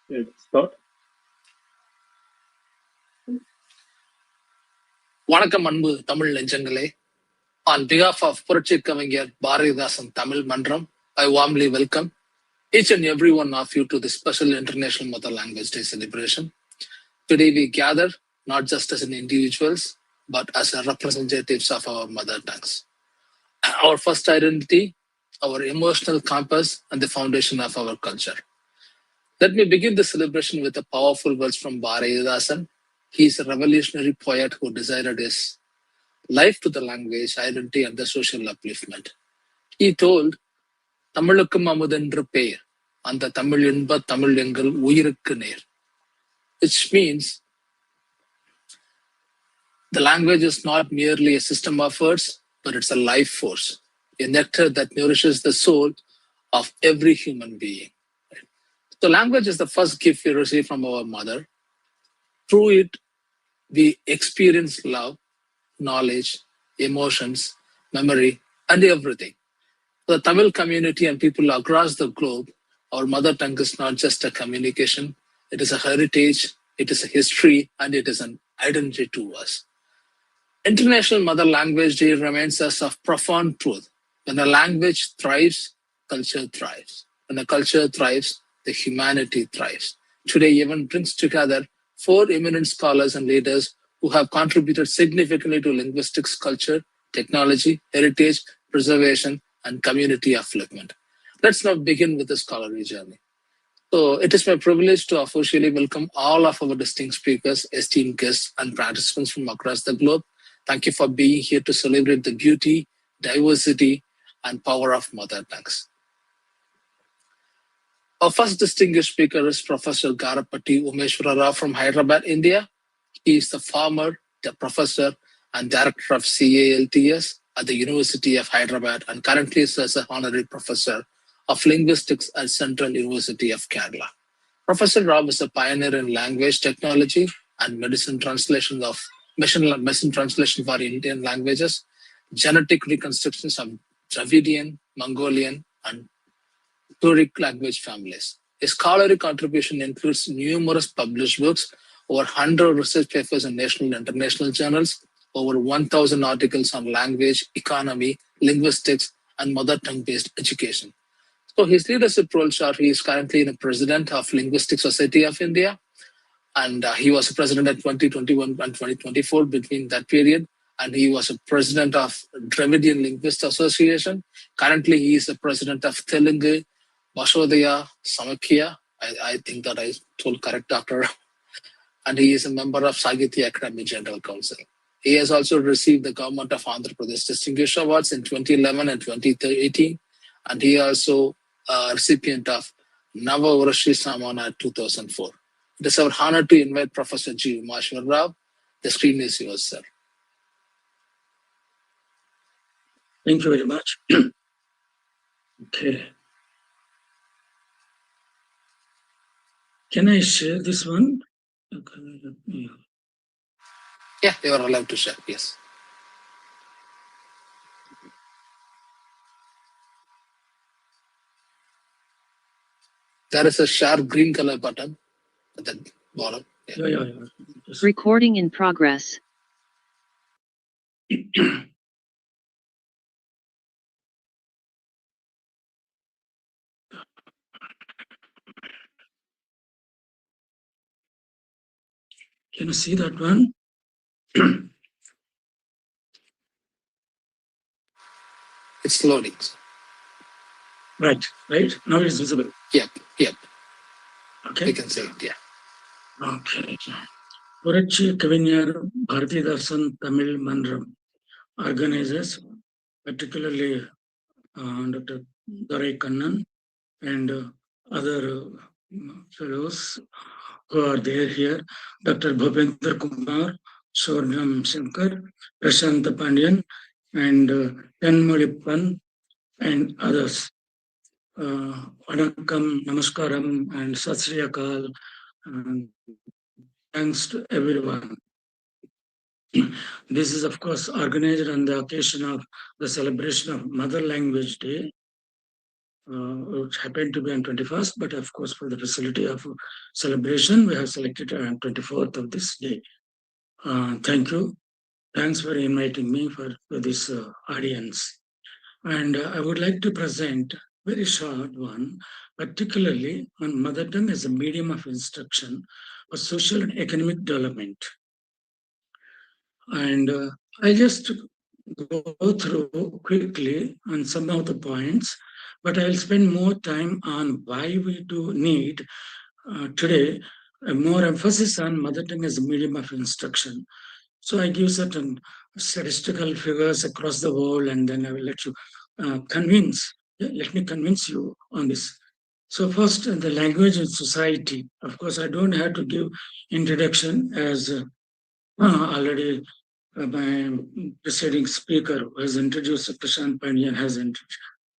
Start. வணக்கம் அன்பு தமிழ் நெஞ்சங்களே. On behalf of Puratchikkavi Bharatidasan Tamil Mandram, I warmly welcome each and every one of you to this special International Mother Language Day celebration. Today we gather not just as individuals, but as representatives of our mother tongues. Our first identity, our emotional compass, and the foundation of our culture. Let me begin the celebration with a powerful words from Bharatidasan. He is a revolutionary poet who decided his life to the language, identity, and the social upliftment. He told, தமிழுக்கும் அமுதென்று பெயர், அந்த தமிழ் என்ப தமிழ் எங்கள் உயிருக்கு நேர். Which means the language is not merely a system of words, but it's a life force, a nectar that nourishes the soul of every human being. So language is the first gift we receive from our mother. Through it, we experience love, knowledge, emotions, memory, and everything. For the Tamil community and people across the globe, our mother tongue is not just a communication, it is a heritage, it is a history, and it is an identity to us. International Mother Language Day reminds us of profound truth. When a language thrives, culture thrives. When a culture thrives, the humanity thrives. Today even brings together 4 eminent scholars and leaders who have contributed significantly to linguistics, culture, technology, heritage, preservation, and community upliftment. Let's now begin with the scholarly journey. So it is my privilege to officially welcome all of our distinguished speakers, esteemed guests, and participants from across the globe. Thank you for being here to celebrate the beauty, diversity, and power of mother tongues. Our first distinguished speaker is Professor Garapati Maheshwar Rao from Hyderabad, India. He is the former professor and director of CALTS at the University of Hyderabad and currently serves as an honorary professor of linguistics at Central University of Kerala. Professor Rao is a pioneer in language technology and medicine translation for Indian languages, genetic reconstructions of Dravidian, Mongolian, and Turic language families. His scholarly contribution includes numerous published books, over 100 research papers in national and international journals, over 1,000 articles on language, economy, linguistics, and mother tongue-based education. So his leadership roles are, he is currently the president of Linguistic Society of India, and he was a president at 2021 and 2024 between that period, and he was a president of Dravidian Linguist Association. Currently, he is the president of Telugu, Vashodaya, Samakhya. I think that I told correct after. And he is a member of Sagitya Academy General Council. He has also received the Government of Andhra Pradesh Distinguished Awards in 2011 and 2018, and he also a recipient of Nava Urashi Samana 2004. It is our honor to invite Professor G. Maheshwar Rao. The screen is yours, sir. Thank you very much. Okay. Can I share this one? Okay. Yeah, you are allowed to share, yes. There is a sharp green color button at the bottom. Yeah. Recording in progress. Can you see that one? It's loading. Right. Now it's visible. Yep. Okay. We can see it, yeah. Okay. Puratchikkavi Bharatidasan Tamil Mandram organizers, particularly Dr. Dharai Kannan and other fellows who are there here, Dr. Bhupender Kumar, Swarnam Shankar, Prashant Pandian, and Tenmolippan, and others. Vanakkam, Namaskaram, and Sat Sri Akal. Thanks to everyone. This is, of course, organized on the occasion of the celebration of Mother Language Day. which happened to be on 21st, but of course, for the facility of celebration, we have selected on 24th of this day. Thank you. Thanks for inviting me for this audience. And I would like to present a very short one, particularly on mother tongue as a medium of instruction for social and economic development. And I just go through quickly on some of the points, but I'll spend more time on why we do need today more emphasis on mother tongue as a medium of instruction. So I give certain statistical figures across the world, and then I will let you let me convince you on this. So first, the language and society. Of course, I don't have to give introduction as already my preceding speaker who has introduced Prashant Pandyan has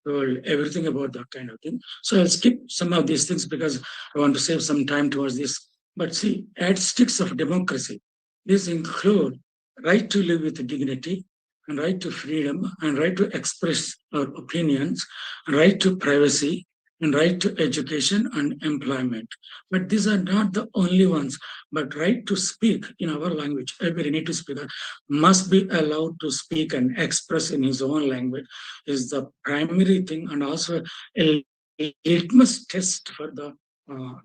told everything about that kind of thing. So I'll skip some of these things because I want to save some time towards this. But see, yardsticks of democracy. These include right to live with dignity, and right to freedom, and right to express our opinions, right to privacy, and right to education and employment. But these are not the only ones, but right to speak in our language. Every native speaker must be allowed to speak and express in his own language is the primary thing, and also a litmus test for the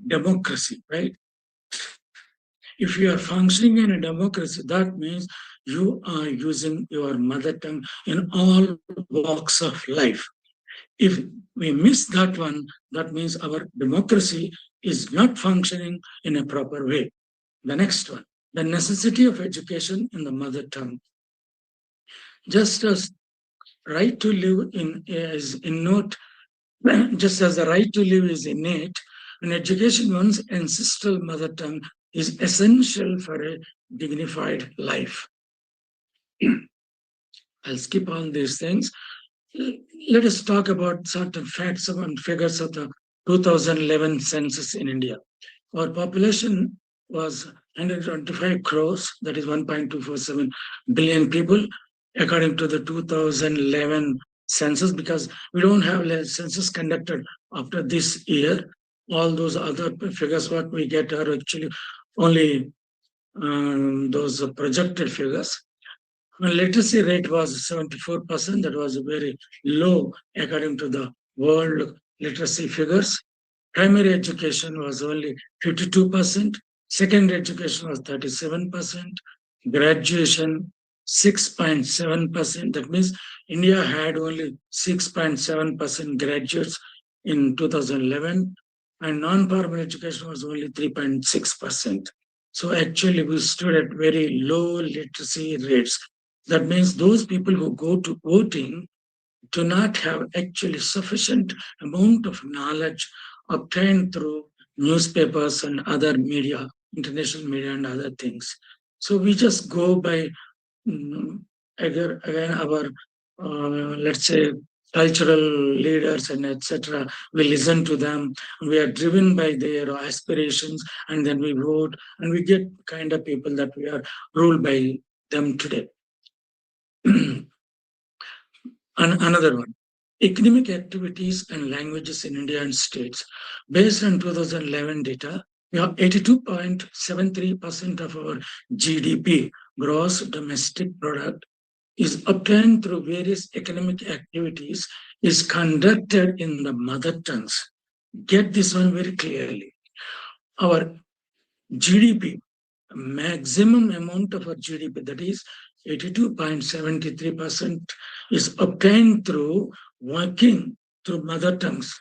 democracy, right? If you are functioning in a democracy, that means you are using your mother tongue in all walks of life. If we miss that one, that means our democracy is not functioning in a proper way. The next one, the necessity of education in the mother tongue. Just as right to live is innate, just as the right to live is innate, and education in one's ancestral mother tongue is essential for a dignified life. I'll skip all these things. Let us talk about certain facts and figures of the 2011 census in India. Our population was 125 crores, that is 1.247 billion people, according to the 2011 census, because we don't have a census conducted after this year. All those other figures, what we get are actually only those projected figures. The literacy rate was 74%. That was very low according to the world literacy figures. Primary education was only 52%. Secondary education was 37%. Graduation, 6.7%. That means India had only 6.7% graduates in 2011, and non-formal education was only 3.6%. So actually, we stood at very low literacy rates. That means those people who go to voting do not have actually sufficient amount of knowledge obtained through newspapers and other media, international media and other things. So we just go by again our let's say cultural leaders and etc. We listen to them. We are driven by their aspirations, and then we vote, and we get kind of people that we are ruled by them today. Another one, economic activities and languages in India and states. Based on 2011 data, we have 82.73% of our GDP, gross domestic product, is obtained through various economic activities, is conducted in the mother tongues. Get this one very clearly. Our GDP, maximum amount of our GDP, that is 82.73%, is obtained through working through mother tongues,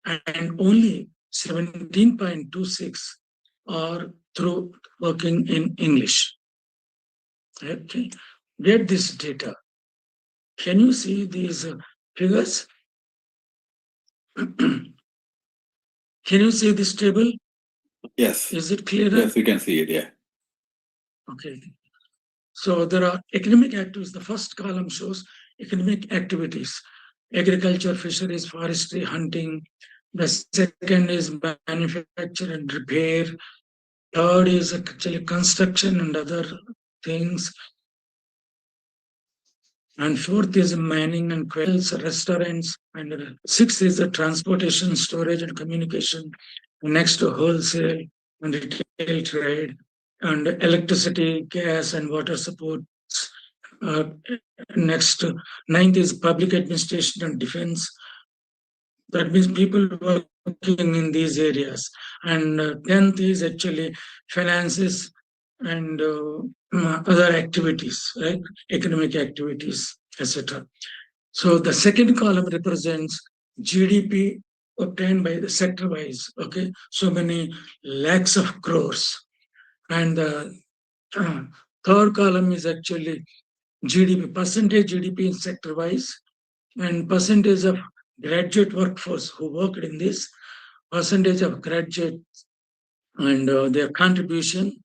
and only 17.26 are through working in English. Okay, get this data. Can you see these figures? Can you see this table? Yes. Is it clear? Yes, we can see it, yeah. Okay. So there are economic activities. The first column shows economic activities: agriculture, fisheries, forestry, hunting. The second is manufacture and repair. Third is actually construction and other things. And fourth is mining and quells, restaurants. And sixth is the transportation, storage, and communication. Next to wholesale and retail trade, and electricity, gas, and water supports. Next, ninth is public administration and defense. That means people working in these areas. And 10th is actually finances and other activities, right? Economic activities, etc. So the second column represents GDP obtained by the sector-wise, okay? So many lakhs of crores. And the third column is actually GDP, percentage GDP in sector-wise, and percentage of graduate workforce who worked in this, percentage of graduate and their contribution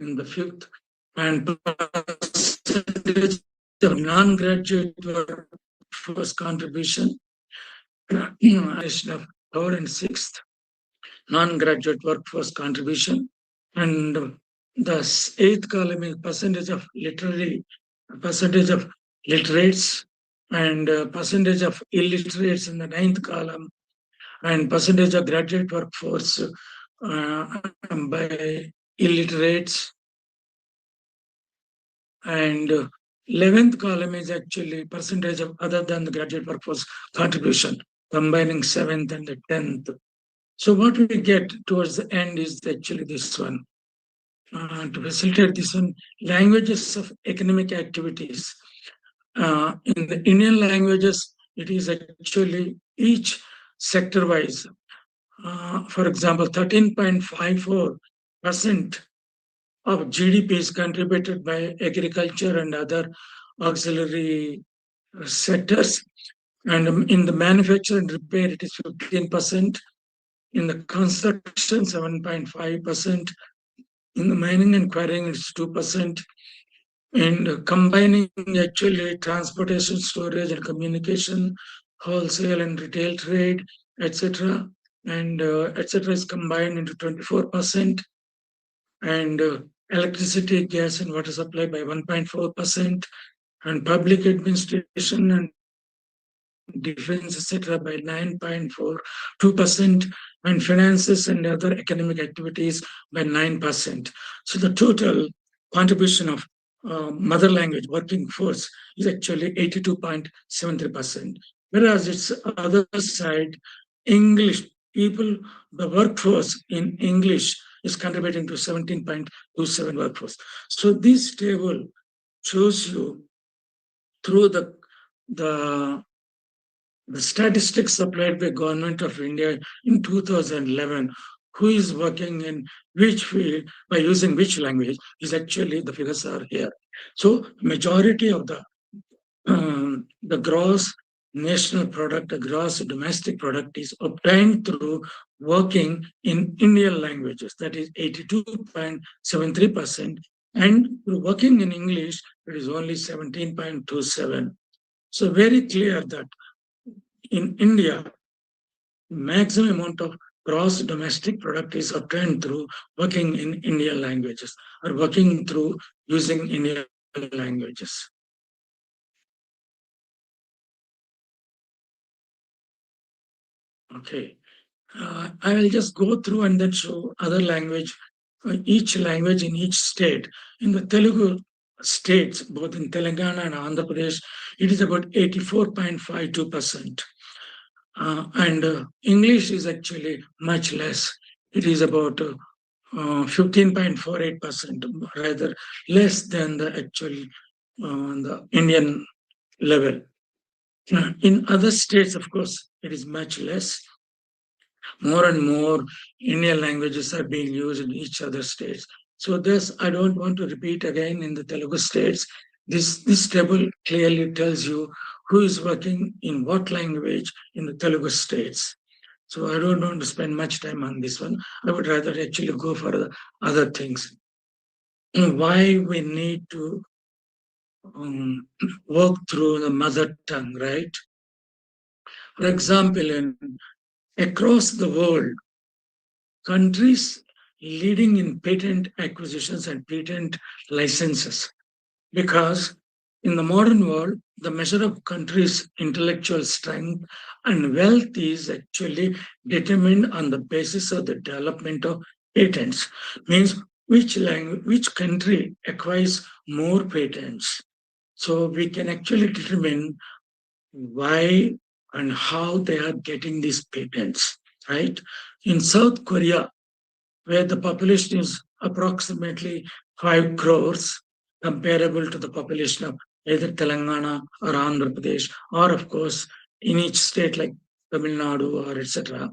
in the fifth, and percentage of non-graduate workforce contribution, of third and sixth, non-graduate workforce contribution, and the eighth column is percentage of literates, and percentage of illiterates in the ninth column, and percentage of graduate workforce by illiterates. And 11th column is actually percentage of other than the graduate workforce contribution, combining 7th and the 10th. So what we get towards the end is actually this one. To facilitate this one, languages of economic activities. In the Indian languages, it is actually each sector-wise. For example, 13.54% of GDP is contributed by agriculture and other auxiliary sectors. And in the manufacture and repair, it is 15%. In the construction, 7.5%. In the mining and quarrying, it's 2%. And combining actually transportation, storage, and communication, wholesale and retail trade, etc. And etc. is combined into 24%. And electricity, gas, and water supply by 1.4%. And public administration and defense, etc., by 9.42%, and finances and other economic activities by 9%. So the total contribution of mother language working force is actually 82.73%. Whereas its other side, English people, the workforce in English is contributing to 17.27 workforce. So this table shows you through the statistics supplied by Government of India in 2011, who is working in which field by using which language is actually the figures are here. So majority of the gross national product, the gross domestic product is obtained through working in Indian languages, that is 82.73%, and through working in English, it is only 17.27. So very clear that in India, maximum amount of gross domestic product is obtained through working in Indian languages or working through using Indian languages. Okay, I will just go through and then show other language, each language in each state. In the Telugu states, both in Telangana and Andhra Pradesh, it is about 84.52%. And English is actually much less. It is about 15.48%, rather less than the actual the Indian level. In other states, of course, it is much less. More and more Indian languages are being used in each other states. So this, I don't want to repeat again in the Telugu states. This table clearly tells you who is working in what language in the Telugu states. So I don't want to spend much time on this one. I would rather actually go for the other things. And why we need to work through the mother tongue, right? For example, across the world, countries leading in patent acquisitions and patent licenses, because in the modern world, the measure of countries' intellectual strength and wealth is actually determined on the basis of the development of patents. Means which country acquires more patents. So we can actually determine why and how they are getting these patents, right? In South Korea, where the population is approximately 5 crores, comparable to the population of either Telangana or Andhra Pradesh, or of course, in each state like Tamil Nadu or etc.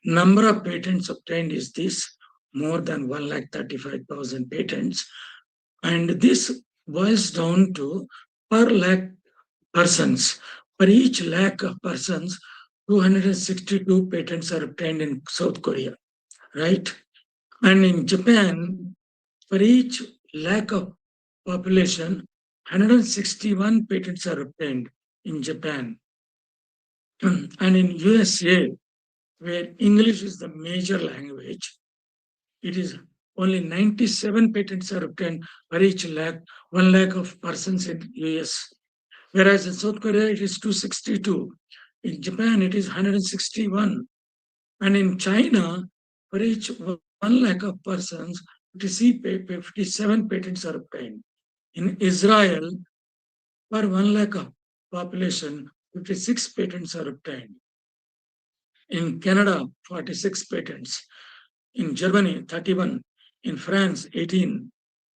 Number of patents obtained is this, more than 135,000 patents. And this boils down to per lakh persons. For each lakh of persons, 262 patents are obtained in South Korea, right? And in Japan, for each lakh of population, 161 patents are obtained in Japan. And in USA, where English is the major language, it is only 97 patents are obtained for each 1 lakh of persons in US. Whereas in South Korea, it is 262. In Japan, it is 161. And in China, for each 1 lakh of persons, 57 patents are obtained. In Israel, per 1 lakh of population, 56 patents are obtained. In Canada, 46 patents. In Germany, 31. In France, 18.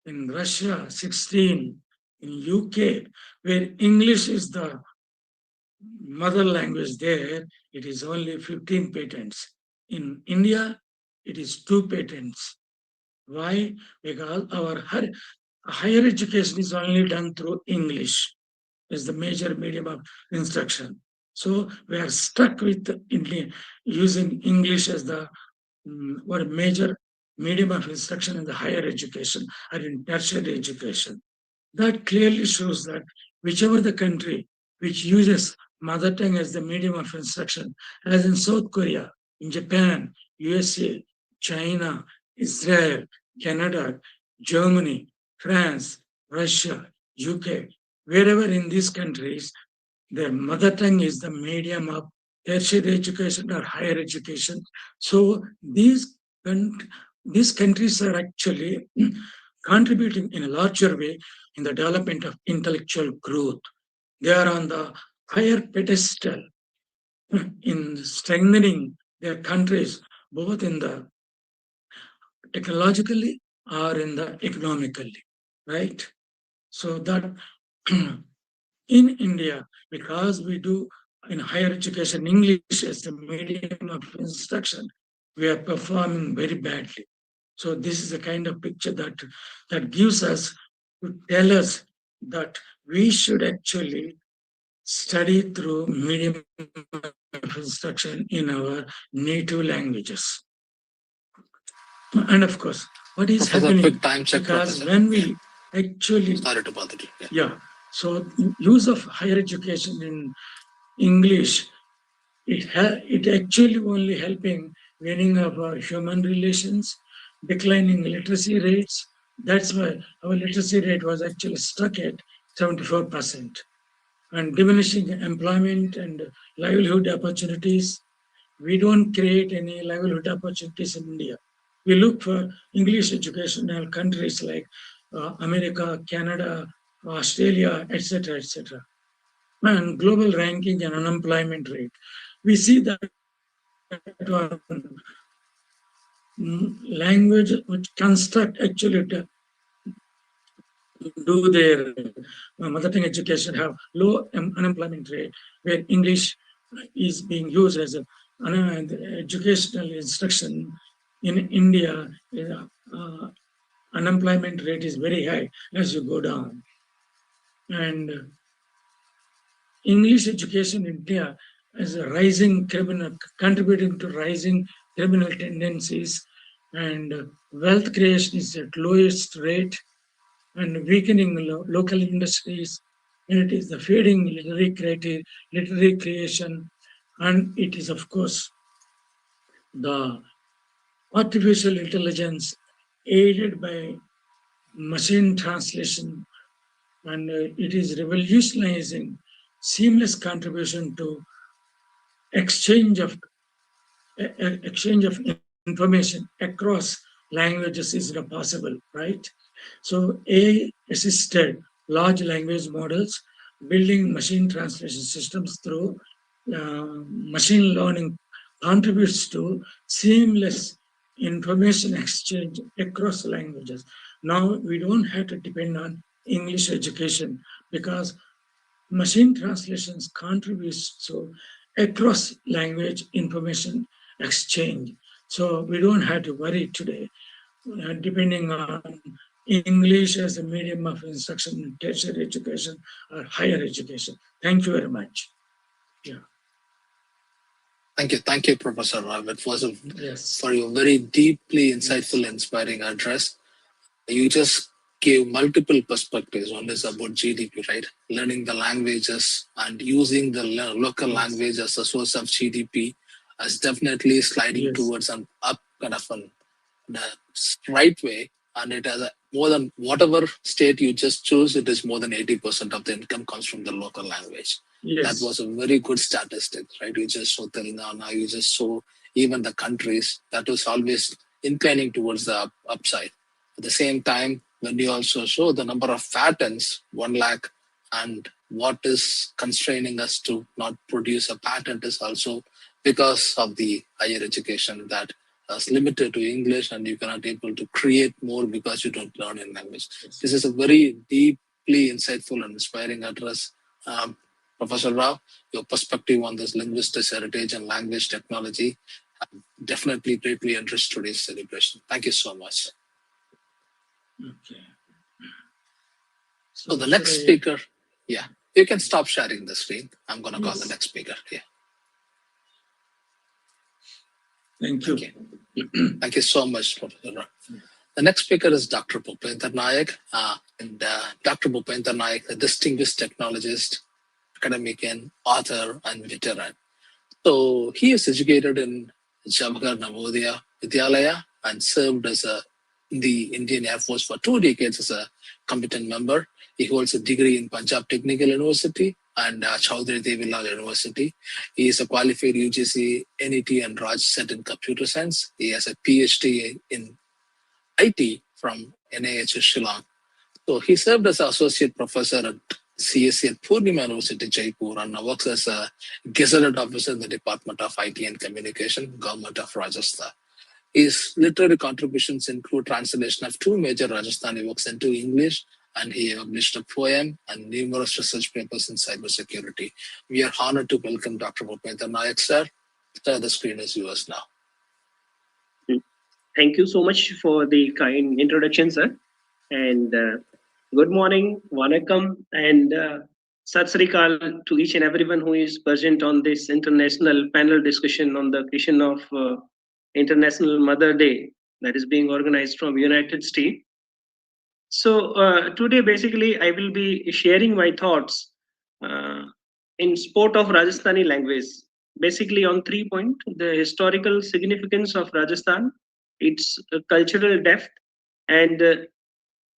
In Russia, 16. In UK, where English is the mother language there, it is only 15 patents. In India, it is 2 patents. Why? Because our higher education is only done through English as the major medium of instruction. So we are stuck with using English as the major medium of instruction in the higher education or in tertiary education. That clearly shows that whichever the country which uses mother tongue as the medium of instruction, as in South Korea, in Japan, USA, China, Israel, Canada, Germany, France, Russia, UK, wherever in these countries, their mother tongue is the medium of tertiary education or higher education. So these countries are actually contributing in a larger way in the development of intellectual growth. They are on the higher pedestal in strengthening their countries, both in the technologically or in the economically, right? So that in India, because we do in higher education English as the medium of instruction, we are performing very badly. So this is the kind of picture that gives us to tell us that we should actually study through medium of instruction in our native languages. And of course, what is Professor, happening, quick time check, because Professor. when we actually, Sorry to bother you. yeah, so use of higher education in English, it actually only helping winning of our human relations, declining literacy rates. That's why our literacy rate was actually stuck at 74%. And diminishing employment and livelihood opportunities. We don't create any livelihood opportunities in India. We look for English educational countries like America, Canada, Australia, etc., etc. And global ranking and unemployment rate. We see that language which construct actually do their mother tongue education have low unemployment rate, where English is being used as an educational instruction. In India, unemployment rate is very high as you go down. And English education in India is a rising criminal, contributing to rising criminal tendencies, and wealth creation is at lowest rate, and weakening local industries, and it is the fading literary creation, and it is of course the artificial intelligence aided by machine translation and it is revolutionizing seamless contribution to exchange of information across languages is not possible, right? So AI-assisted large language models, building machine translation systems through machine learning contributes to seamless information exchange across languages. Now we don't have to depend on English education because machine translations contributes to across language information exchange. So we don't have to worry today, depending on English as a medium of instruction in tertiary education or higher education. Thank you very much. Yeah. Thank you, Professor Rao. It was a Yes. for your very deeply insightful, inspiring address. You just gave multiple perspectives. One is about GDP, right? Learning the languages and using the local language as a source of GDP is definitely sliding towards an up kind of the right way. And it has more than whatever state you just choose, it is more than 80% of the income comes from the local language. That was a very good statistic, right? You just saw Telangana, you just saw even the countries that was always inclining towards the upside. At the same time, when you also show the number of patents, 1 lakh, and what is constraining us to not produce a patent is also because of the higher education that is limited to English and you cannot able to create more because you don't learn in language. This is a very deeply insightful and inspiring address. Professor Rao, your perspective on this linguistic heritage and language technology definitely greatly enriched today's celebration. Thank you so much. Okay. So the next speaker, yeah, you can stop sharing the screen. I'm going to call the next speaker. Yeah. Thank you. Thank you so much, Professor Rao. The next speaker is Dr. Bhupender Nayak. Dr. Bhupender Nayak, a distinguished technologist, academician, author, and veteran. So he is educated in Javakhar Navodaya Vidyalaya and served as the Indian Air Force for 2 decades as a competent member. He holds a degree in Punjab Technical University and Chaudhary Devi Lal University. He is a qualified UGC, NET and Raj set in computer science. He has a PhD in IT from NIH Shillong. So he served as associate professor at CSC at Purnima University, Jaipur, and now works as a gazetted officer in the Department of IT and Communication, Government of Rajasthan. His literary contributions include translation of 2 major Rajasthani works into English, and he published a poem and numerous research papers in cybersecurity. We are honored to welcome Dr. Bhupender Nayak, sir. Sir, the screen is yours now. Thank you so much for the kind introduction, sir. And good morning, Vanakkam, and Sat Sri Akal to each and everyone who is present on this international panel discussion on the occasion of International Mother Day that is being organized from United States. So today, basically, I will be sharing my thoughts in support of Rajasthani language, basically on 3 points: the historical significance of Rajasthan, its cultural depth, and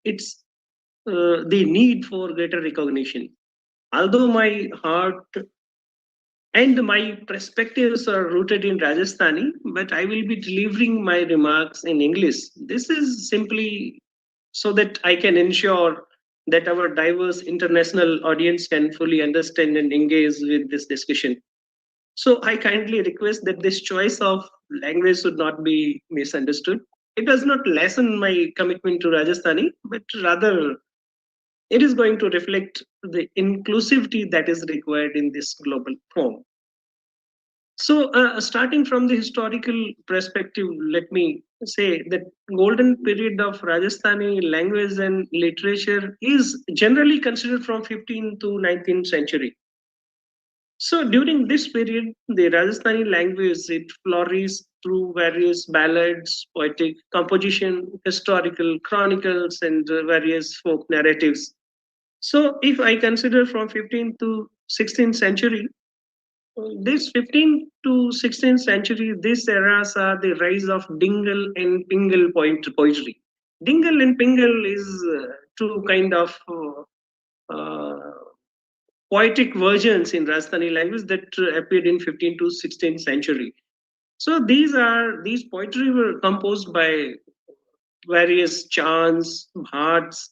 its the need for greater recognition. Although my heart and my perspectives are rooted in Rajasthani, but I will be delivering my remarks in English. This is simply so that I can ensure that our diverse international audience can fully understand and engage with this discussion. So I kindly request that this choice of language should not be misunderstood. It does not lessen my commitment to Rajasthani, but rather it is going to reflect the inclusivity that is required in this global form. So starting from the historical perspective, let me say that golden period of Rajasthani language and literature is generally considered from 15th to 19th century. So during this period, the Rajasthani language, it flourished through various ballads, poetic composition, historical chronicles, and various folk narratives. So if I consider from 15th to 16th century, this 15th to 16th century, these eras are the rise of Dingle and Pingle poetry. Dingle and Pingle is two kind of poetic versions in Rajasthani language that appeared in 15th to 16th century. So these poetry were composed by various chants, bhards.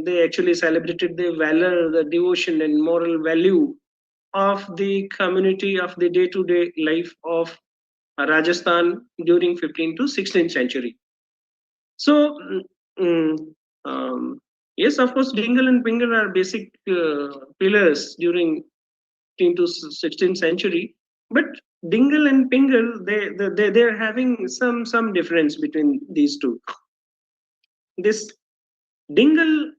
They actually celebrated the valor, the devotion, and moral value of the community, of the day-to-day life of Rajasthan during 15th to 16th century. So, yes, of course, Dingle and Pingle are basic pillars during 15th to 16th century. But Dingle and Pingle, they're having some difference between these two. This Dingle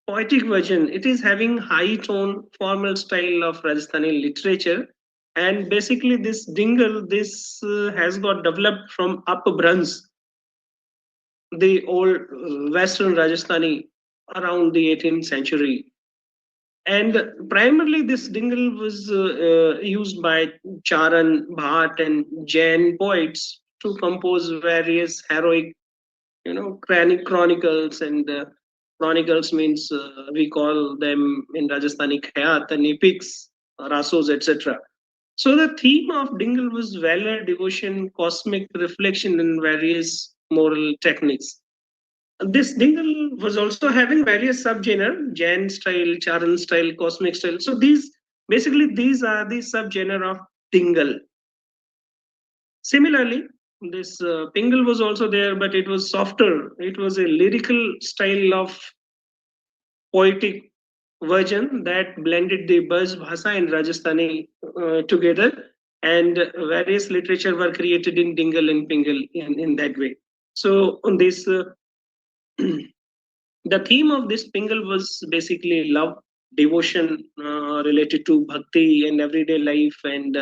poetic version, it is having high tone, formal style of Rajasthani literature. And basically this Dingle, this has got developed from Upper Bruns, the old Western Rajasthani around the 18th century. And primarily this Dingle was used by Charan, Bhat and Jain poets to compose various heroic, chronicles. And chronicles means we call them in Rajasthani khayat and epics, rasos, etc. So the theme of Dingle was valor, devotion, cosmic reflection, and various moral techniques. This Dingle was also having various subgenre, Jain style, Charan style, cosmic style. So these are the subgenre of Dingle. Similarly, this Pingle was also there, but it was softer. It was a lyrical style of poetic version that blended the Braj Bhasa and Rajasthani together, and various literature were created in Dingle and Pingle in that way. So on this, the theme of this Pingle was basically love, devotion related to bhakti and everyday life, and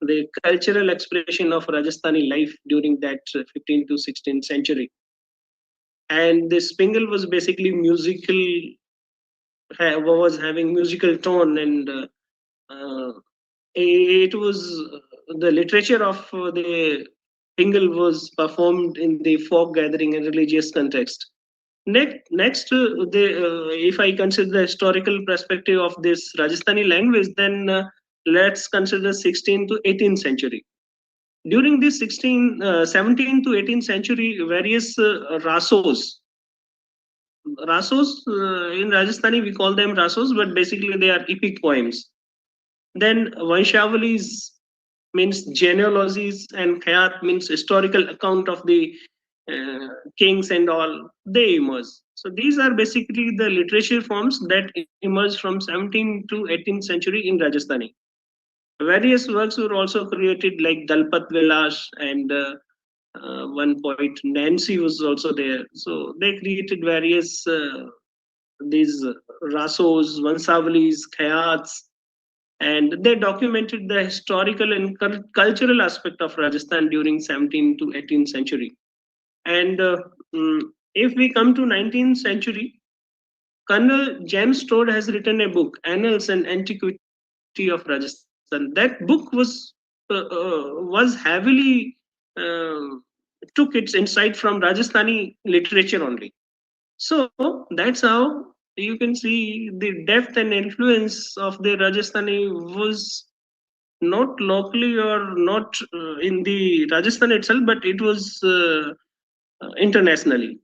the cultural expression of Rajasthani life during that 15th to 16th century. And this Pingle was basically musical, was having musical tone, and it was the literature of the Pingle was performed in the folk gathering and religious context. Next, if I consider the historical perspective of this Rajasthani language, then let's consider 16th to 18th century. During this 17th to 18th century, various rasos in Rajasthani we call them rasos, but basically they are epic poems. Then Vanshavalis means genealogies, and khayat means historical account of the kings and all, they emerge. So these are basically the literature forms that emerged from 17th to 18th century in Rajasthani. Various works were also created like Dalpat Vilas, and one poet Nancy was also there. So they created various these rasos, vansavalis, khayats, and they documented the historical and cultural aspect of Rajasthan during 17th to 18th century. And if we come to 19th century, Colonel James Todd has written a book, Annals and Antiquity of Rajasthan. That book was heavily took its insight from Rajasthani literature only. So that's how you can see the depth and influence of the Rajasthani was not locally or not in the Rajasthan itself, but it was internationally.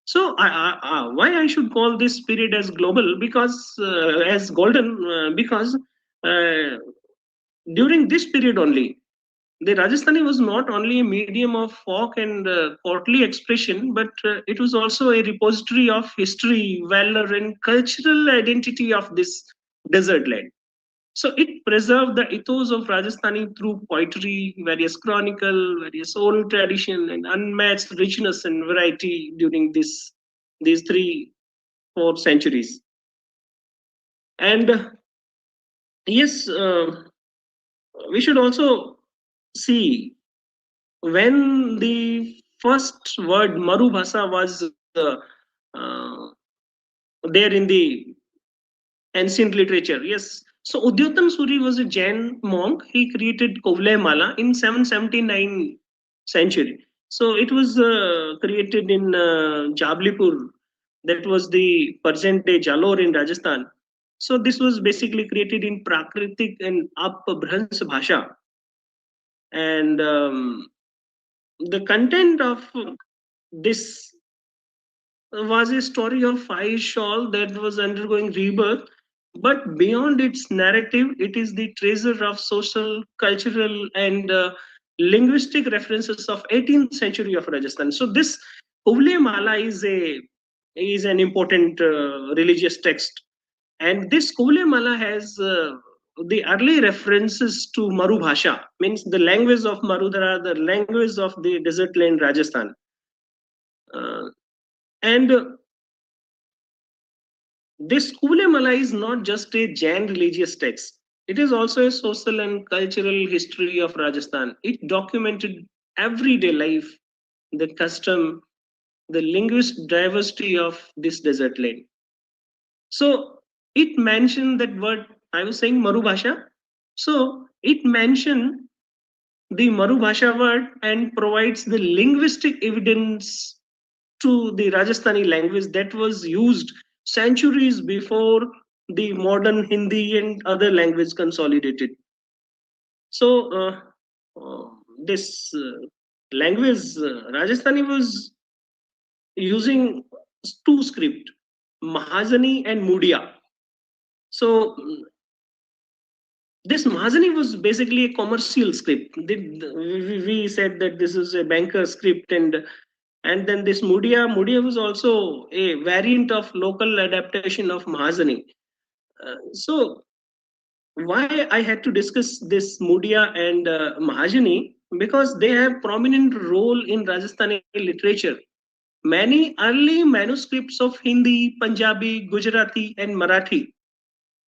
So why I should call this period as global? Because as golden, because during this period only, the Rajasthani was not only a medium of folk and courtly expression, but it was also a repository of history, valor, and cultural identity of this desert land. So it preserved the ethos of Rajasthani through poetry, various chronicle, various oral tradition, and unmatched richness and variety during these 3-4 centuries. And yes, we should also see when the first word Maru Bhasa was there in the ancient literature. Yes. So Udyotam Suri was a Jain monk. He created Kovlay Mala in 779 century. So it was created in Jablipur, that was the present-day Jalore in Rajasthan. So this was basically created in Prakritik and Apbhrans Bhasha. And the content of this was a story of Faiz shawl that was undergoing rebirth. But beyond its narrative, it is the treasure of social, cultural, and linguistic references of 18th century of Rajasthan. So this Uvle Mala is an important religious text, and this Uvle Mala has the early references to Maru Bhasha, means the language of Marudhara, the language of the desert land Rajasthan, and this Uvle Mala is not just a Jain religious text. It is also a social and cultural history of Rajasthan. It documented everyday life, the custom, the linguistic diversity of this desert land. So it mentioned that word, I was saying Maru Bhasha. So it mentioned the Maru Bhasha word and provides the linguistic evidence to the Rajasthani language that was used centuries before the modern Hindi and other language consolidated. So this language, Rajasthani was using two script, Mahajani and Mudia. So this Mahajani was basically a commercial script. We said that this is a banker script, and then this Mudia was also a variant of local adaptation of Mahajani. So why I had to discuss this Mudia and Mahajani, because they have prominent role in Rajasthani literature. Many early manuscripts of Hindi, Punjabi, Gujarati, and Marathi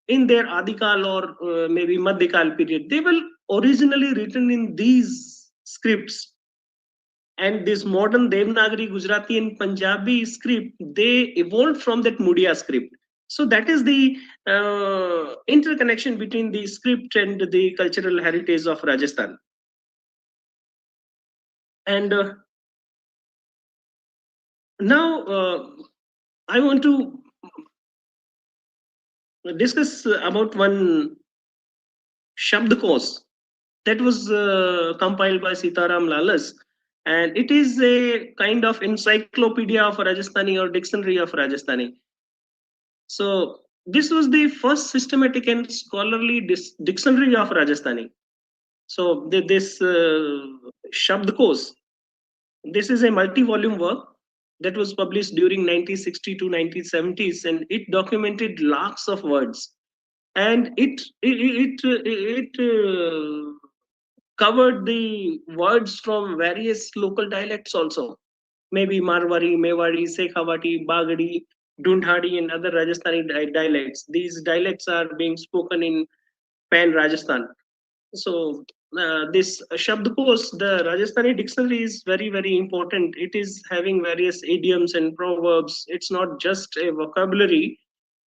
in their Adikal or maybe Madhyakal period, they were originally written in these scripts. And this modern Devanagari, Gujarati, and Punjabi script, they evolved from that Mudia script. So that is the interconnection between the script and the cultural heritage of Rajasthan. And now I want to discuss about one Shabdakos that was compiled by Sitaram Lalas, and it is a kind of encyclopedia of Rajasthani or dictionary of Rajasthani. So this was the first systematic and scholarly dictionary of Rajasthani. So this Shabdakos, this is a multi-volume work that was published during 1960 to 1970s, and it documented lakhs of words, and it covered the words from various local dialects also, maybe Marwari, Mewari, Shekhawati, Bagadi, Dundhadi, and other Rajasthani dialects. These dialects are being spoken in Pan Rajasthan. So this Shabdakos, the Rajasthani dictionary, is very, very important. It is having various idioms and proverbs. It's not just a vocabulary,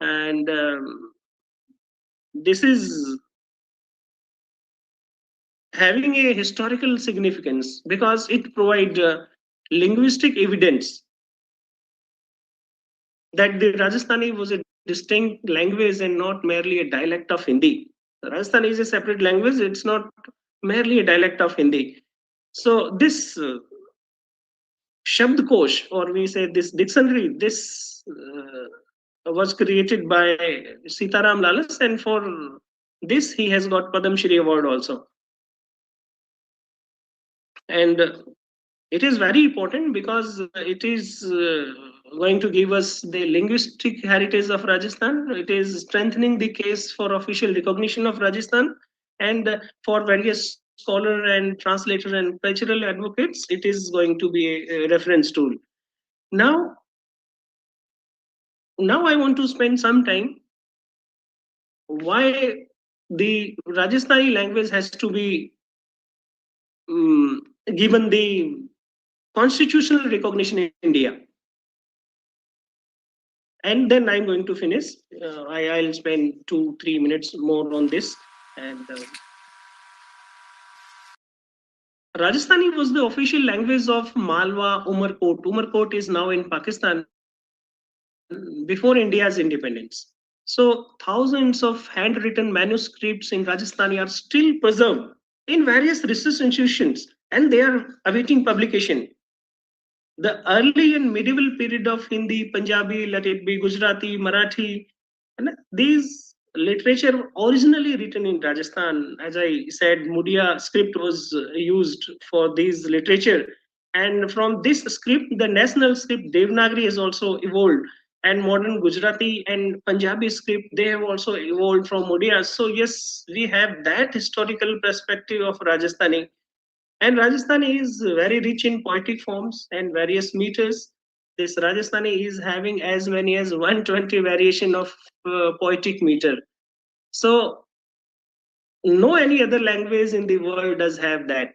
and this is having a historical significance because it provides linguistic evidence that the Rajasthani was a distinct language and not merely a dialect of Hindi. Rajasthani is a separate language, it's not merely a dialect of Hindi. So this Shabdkosh, or we say this dictionary, this was created by Sitaram Lalas, and for this he has got Padam Shri Award also. And it is very important because it is going to give us the linguistic heritage of Rajasthan. It is strengthening the case for official recognition of Rajasthan, and for various scholar and translator and cultural advocates, it is going to be a reference tool. Now I want to spend some time why the Rajasthani language has to be given the constitutional recognition in India. And then I'm going to finish. I'll spend 2-3 minutes more on this. And Rajasthani was the official language of Malwa, Umarkot. Umarkot is now in Pakistan. before India's independence. So thousands of handwritten manuscripts in Rajasthani are still preserved in various research institutions, and they are awaiting publication. The early and medieval period of Hindi, Punjabi, let it be Gujarati, Marathi, and these literature originally written in Rajasthan. As I said, Mudia script was used for these literature, and from this script, the national script Devanagari has also evolved, and modern Gujarati and Punjabi script they have also evolved from Mudia. So yes, we have that historical perspective of Rajasthani, and Rajasthani is very rich in poetic forms and various meters. This Rajasthani is having as many as 120 variation of poetic meter. So no any other language in the world does have that.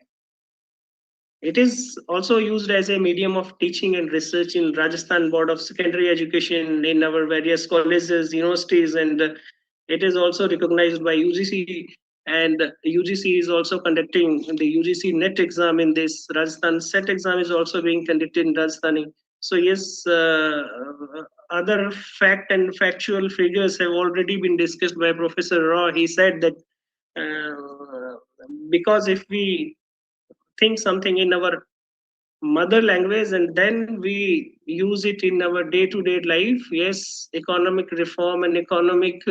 It is also used as a medium of teaching and research in Rajasthan Board of Secondary Education, in our various colleges, universities, and it is also recognized by UGC. And UGC is also conducting the UGC NET exam in this. Rajasthan SET exam is also being conducted in Rajasthani. So yes, other fact and factual figures have already been discussed by Professor Rao. He said that because if we think something in our mother language and then we use it in our day-to-day life, yes, economic reform and economic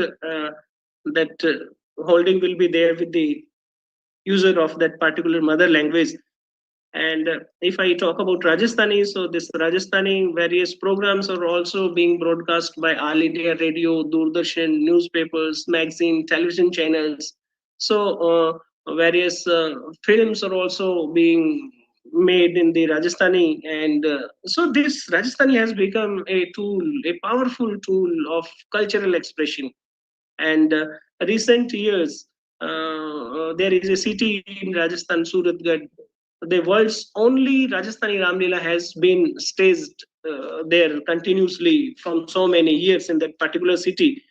holding will be there with the user of that particular mother language. And if I talk about Rajasthani, so this Rajasthani various programs are also being broadcast by All India Radio, Doordarshan, newspapers, magazine, television channels. So various films are also being made in the Rajasthani, and so this Rajasthani has become a tool, a powerful tool of cultural expression. And recent years, there is a city in Rajasthan, Suratgarh. The world's only Rajasthani Ramlila has been staged there continuously from so many years in that particular city.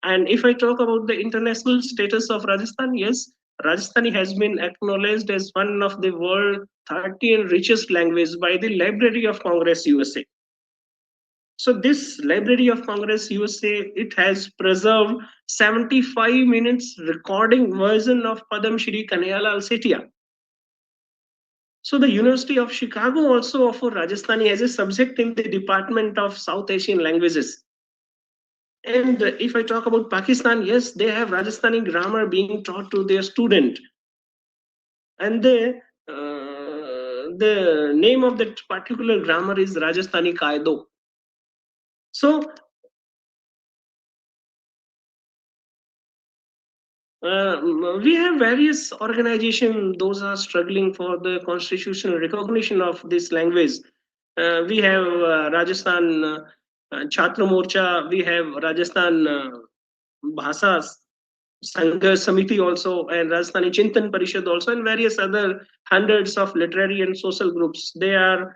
And if I talk about the international status of Rajasthan, yes, Rajasthani has been acknowledged as one of the world 30 richest languages by the Library of Congress USA. So this Library of Congress USA, it has preserved 75 minutes recording version of Padam Shri Kanhayalal Sethia. So the University of Chicago also offer Rajasthani as a subject in the Department of South Asian Languages. And if I talk about Pakistan, yes, they have Rajasthani grammar being taught to their student. And the name of that particular grammar is Rajasthani Kaido. So we have various organizations, those are struggling for the constitutional recognition of this language. We have Rajasthan Chhatra Morcha, we have Rajasthan Bhasas Sangha Samiti also, and Rajasthani Chintan Parishad also, and various other hundreds of literary and social groups. They are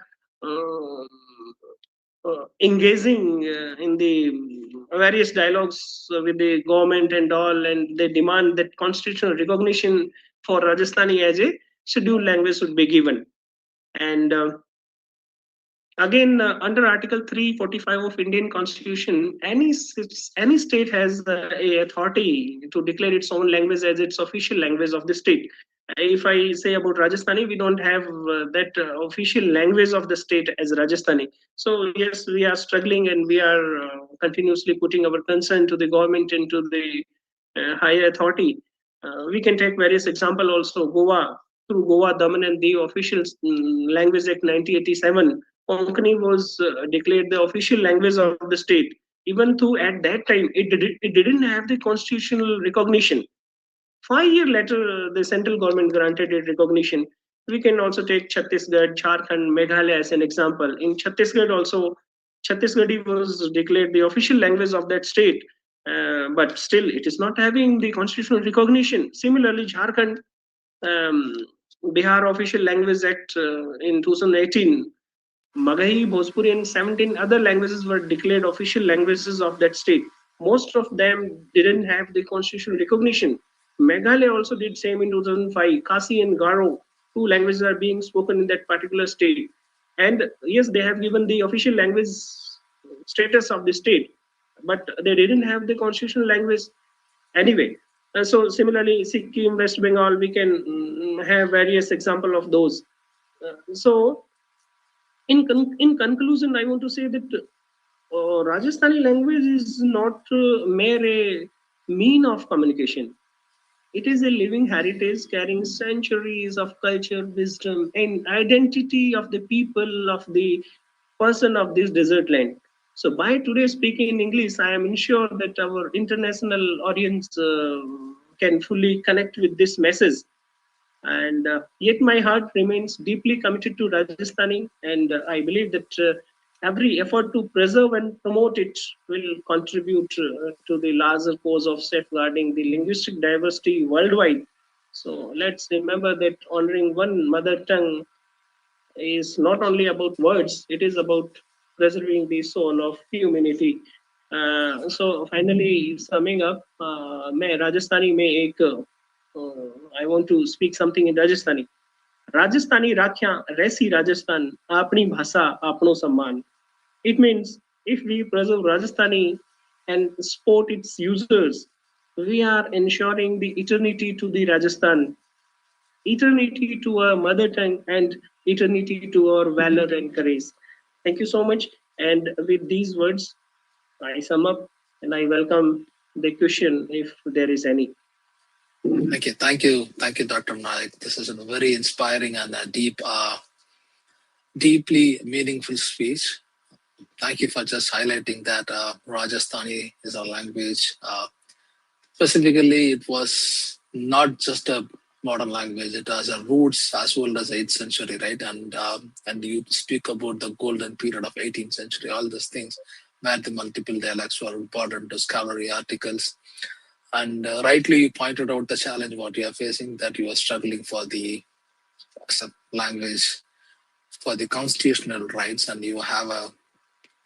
engaging in the various dialogues with the government and all, and they demand that constitutional recognition for Rajasthani as a scheduled language should be given. And again, under Article 345 of Indian Constitution, any state has a authority to declare its own language as its official language of the state. If I say about Rajasthani, we don't have that official language of the state as Rajasthani. So yes, we are struggling, and we are continuously putting our concern to the government and to the higher authority. We can take various example also. Goa, through Goa Daman and Diu official language act 1987, Konkani was declared the official language of the state. Even though at that time it didn't have the constitutional recognition. 5 years later, the central government granted it recognition. We can also take Chhattisgarh, Jharkhand, Meghalaya as an example. In Chhattisgarh also, Chhattisgarhi was declared the official language of that state, but still it is not having the constitutional recognition. Similarly, Jharkhand, Bihar Official Language Act in 2018, Magahi, Bhojpuri, and 17 other languages were declared official languages of that state. Most of them didn't have the constitutional recognition. Meghalaya also did same in 2005. Khasi and Garo, two languages are being spoken in that particular state. And yes, they have given the official language status of the state, but they didn't have the constitutional language anyway. So similarly, Sikkim, West Bengal, we can have various example of those. So in conclusion, I want to say that Rajasthani language is not mere a mean of communication. It is a living heritage carrying centuries of culture, wisdom, and identity of the people, of the person of this desert land. So by today speaking in English, I am sure that our international audience can fully connect with this message. And yet my heart remains deeply committed to Rajasthani, and I believe that every effort to preserve and promote it will contribute to the larger cause of safeguarding the linguistic diversity worldwide. So let's remember that honoring one mother tongue is not only about words, it is about preserving the soul of humanity. So finally, summing up, मैं राजस्थानी में एक I want to speak something in Rajasthani. Rajasthani राख्या रैसी राजस्थान अपनी भाषा अपनो सम्मान. It means if we preserve Rajasthani and support its users, we are ensuring the eternity to the Rajasthan, eternity to our mother tongue, and eternity to our valor and courage. Thank you so much. And with these words, I sum up and I welcome the question if there is any. Thank you, Dr. Nayak. This is a very inspiring and a deeply meaningful speech. Thank you for just highlighting that Rajasthani is our language. Specifically, it was not just a modern language; it has a roots as old as 8th century, right? And you speak about the golden period of 18th century, all these things, where the multiple dialects were important discovery articles. And rightly, you pointed out the challenge what you are facing, that you are struggling for the language, for the constitutional rights, and you have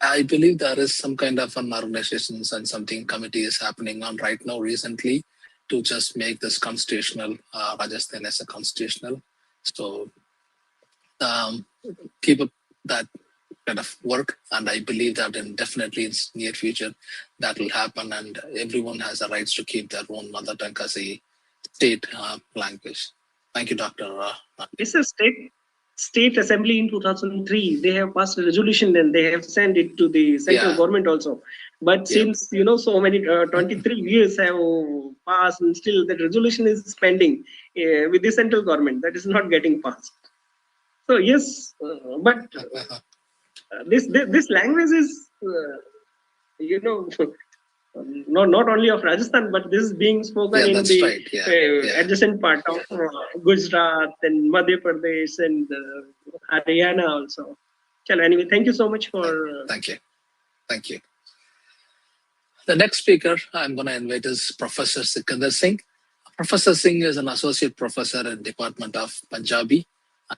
I believe there is some kind of an organizations and something committee is happening on right now recently to just make this constitutional, Rajasthan as a constitutional. So keep up that kind of work, and I believe that definitely in near future that will happen, and everyone has the rights to keep their own mother tongue as a state language. Thank you, Dr. It's a state assembly in 2003. They have passed a resolution and they have sent it to the central government also. But since so many 23 years have passed, and still that resolution is pending with the central government. That is not getting passed. So yes, but this language is not only of Rajasthan, but this is being spoken in the adjacent part of Gujarat and Madhya Pradesh and Haryana also. Anyway, thank you so much for. Thank you. The next speaker I'm going to invite is Professor Sikandar Singh. Professor Singh is an associate professor in Department of Punjabi,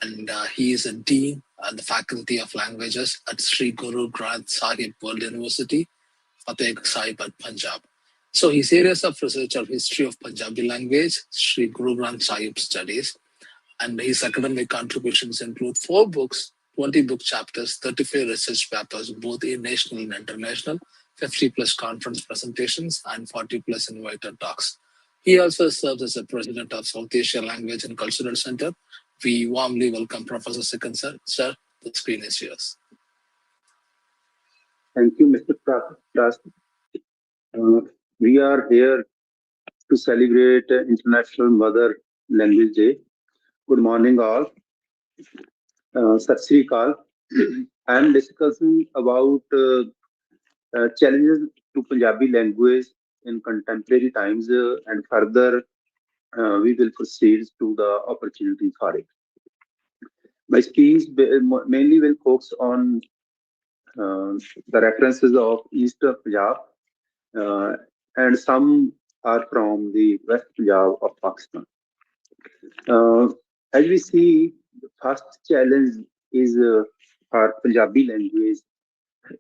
and he is a dean at the Faculty of Languages at Sri Guru Granth Sahib World University, Fateh Sahib at Punjab. So his areas of research are history of Punjabi language, Sri Guru Granth Sahib studies, and his academic contributions include 4 books, 20 book chapters, 35 research papers, both in national and international, 50 plus conference presentations, and 40 plus invited talks. He also serves as the president of South Asia Language and Cultural Center. We warmly welcome Professor Sikandar. Sir, the screen is yours. Thank you, Mr. Prof. We are here to celebrate International Mother Language Day. Good morning, all. Sat Sri Akal. I am discussing about challenges to Punjabi language in contemporary times, and further we will proceed to the opportunity for it. My speech mainly will focus on the references of East Punjab, and some are from the West Punjab of Pakistan. As we see, the first challenge is for Punjabi language.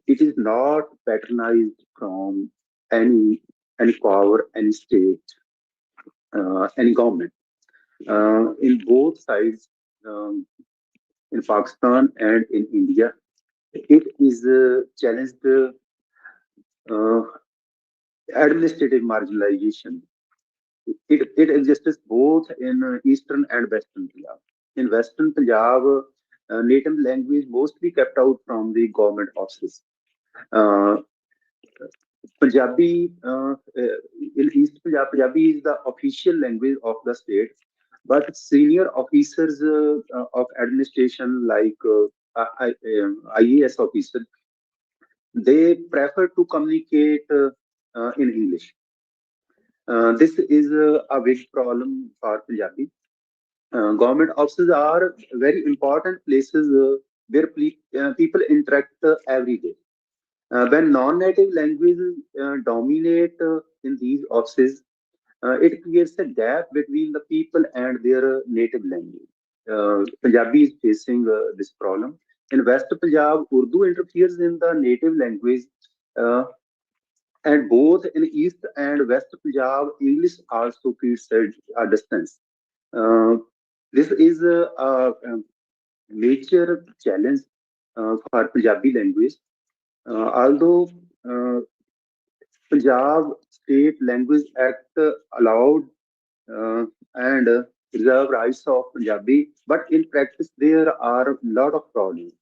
It is not patronized from any power, any state, any government. In both sides, in Pakistan and in India, it is challenged administrative marginalization. It exists both in eastern and western Punjab. In western Punjab, native language mostly kept out from the government offices. Uh, Punjabi, in East Punjab, Punjabi is the official language of the state, but senior officers of administration like IAS officers, they prefer to communicate in English. This is a big problem for Punjabi. Government offices are very important places where people interact every day. When non-native languages dominate in these offices, it creates a gap between the people and their native language. Punjabi is facing this problem. In West Punjab, Urdu interferes in the native language, uh, and both in East and West Punjab, English also creates a distance. Uh, this is a major challenge for Punjabi language. Although Punjab State Language Act allowed and reserve rights of Punjabi, but in practice there are a lot of problems.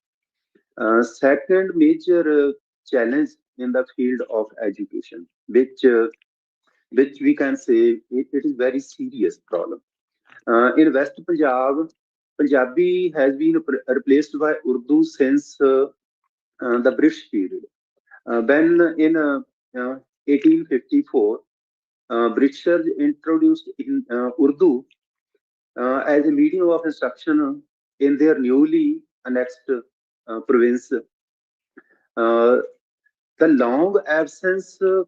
Second major challenge in the field of education, which we can say it is very serious problem. In West Punjab, Punjabi has been replaced by Urdu since the British period. When in 1854, Britishers introduced in Urdu as a medium of instruction in their newly annexed province. The long absence of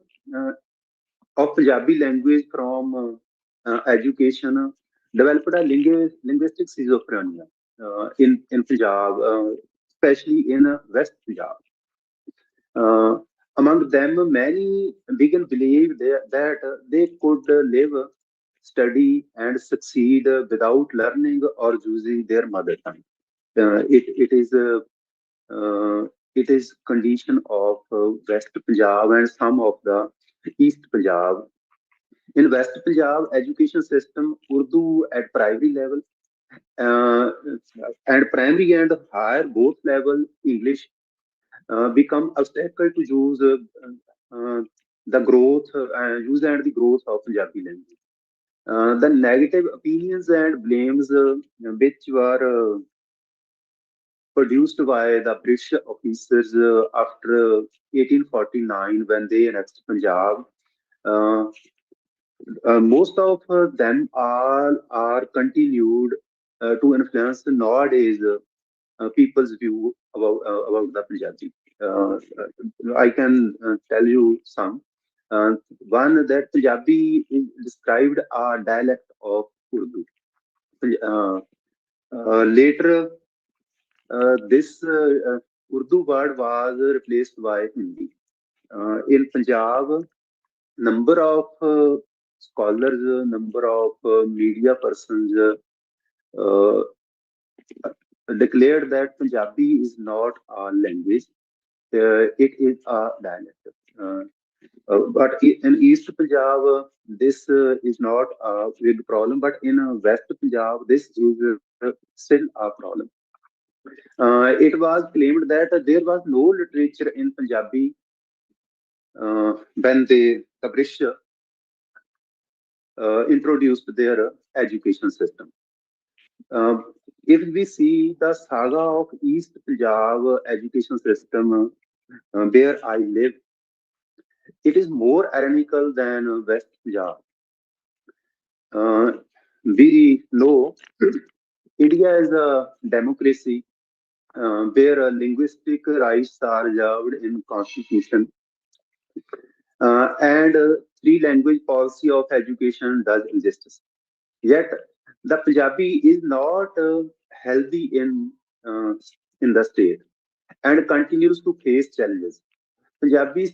Punjabi language from education developed a linguistic schizophrenia in Punjab, especially in West Punjab. Uh, Among them, many began believe that they could live, study, and succeed without learning or using their mother tongue. Uh, it is condition of West Punjab and some of the East Punjab. In West Punjab, education system Urdu at primary level uh, and primary and higher both level English become obstacle to use the growth use and the growth of Punjabi language. The negative opinions and blames which were produced by the British officers after 1849 when they annexed Punjab. Uh, Most of them are continued to influence nowadays people's view about the Punjabi. I can tell you some. One that Punjabi is described a dialect of Urdu. Uh, Later, this Urdu word was replaced by Hindi. In Punjab, number of scholars, number of media persons uh, declared that Punjabi is not a language, it is a dialect. But in East Punjab, this is not a big problem, but in West Punjab, this is still a problem. It was claimed that there was no literature in Punjabi when the British introduced their education system. If we see the saga of East Punjab education system where I live, it is more ironical than West Punjab. Uh, we know India is a democracy where linguistic rights are reserved in constitution, and three language policy of education does exist. Yet the Punjabi is not healthy uh, in the state and continues to face challenges. Punjabi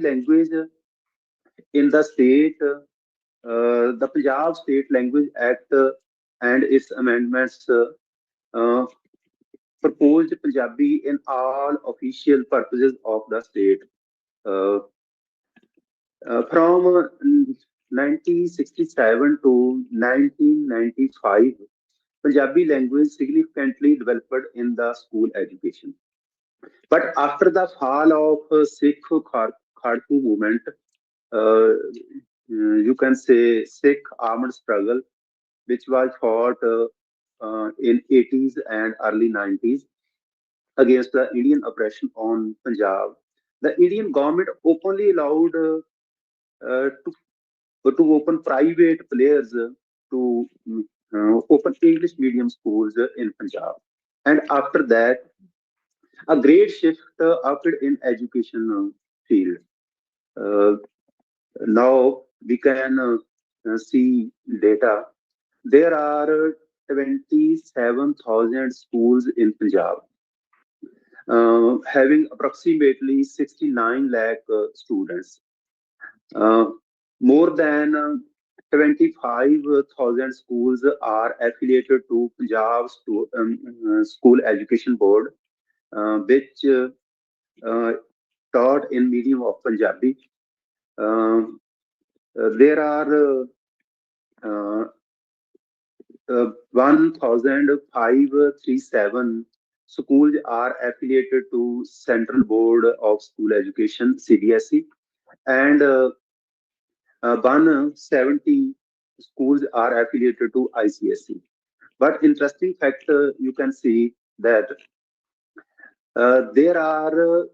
language in the state, the Punjab State Language Act and its amendments proposed Punjabi in all official purposes of the state. From 1967 to 1995, Punjabi language significantly developed in the school education. But after the fall of Sikh Kharku movement, you can say Sikh armed struggle, which was fought in 80s and early 90s against the Indian oppression on Punjab. The Indian government openly allowed to open private players to open English medium schools in Punjab. And after that, a great shift occurred in education field. Now we can see data. There are 27,000 schools in Punjab, having approximately 69 lakh students. More than 25,000 schools are affiliated to Punjab School Education Board, which taught in medium of Punjabi. There are 1,537 schools are affiliated to Central Board of School Education (CBSE), and 170 schools are affiliated to ICSE. But interesting fact, you can see that there are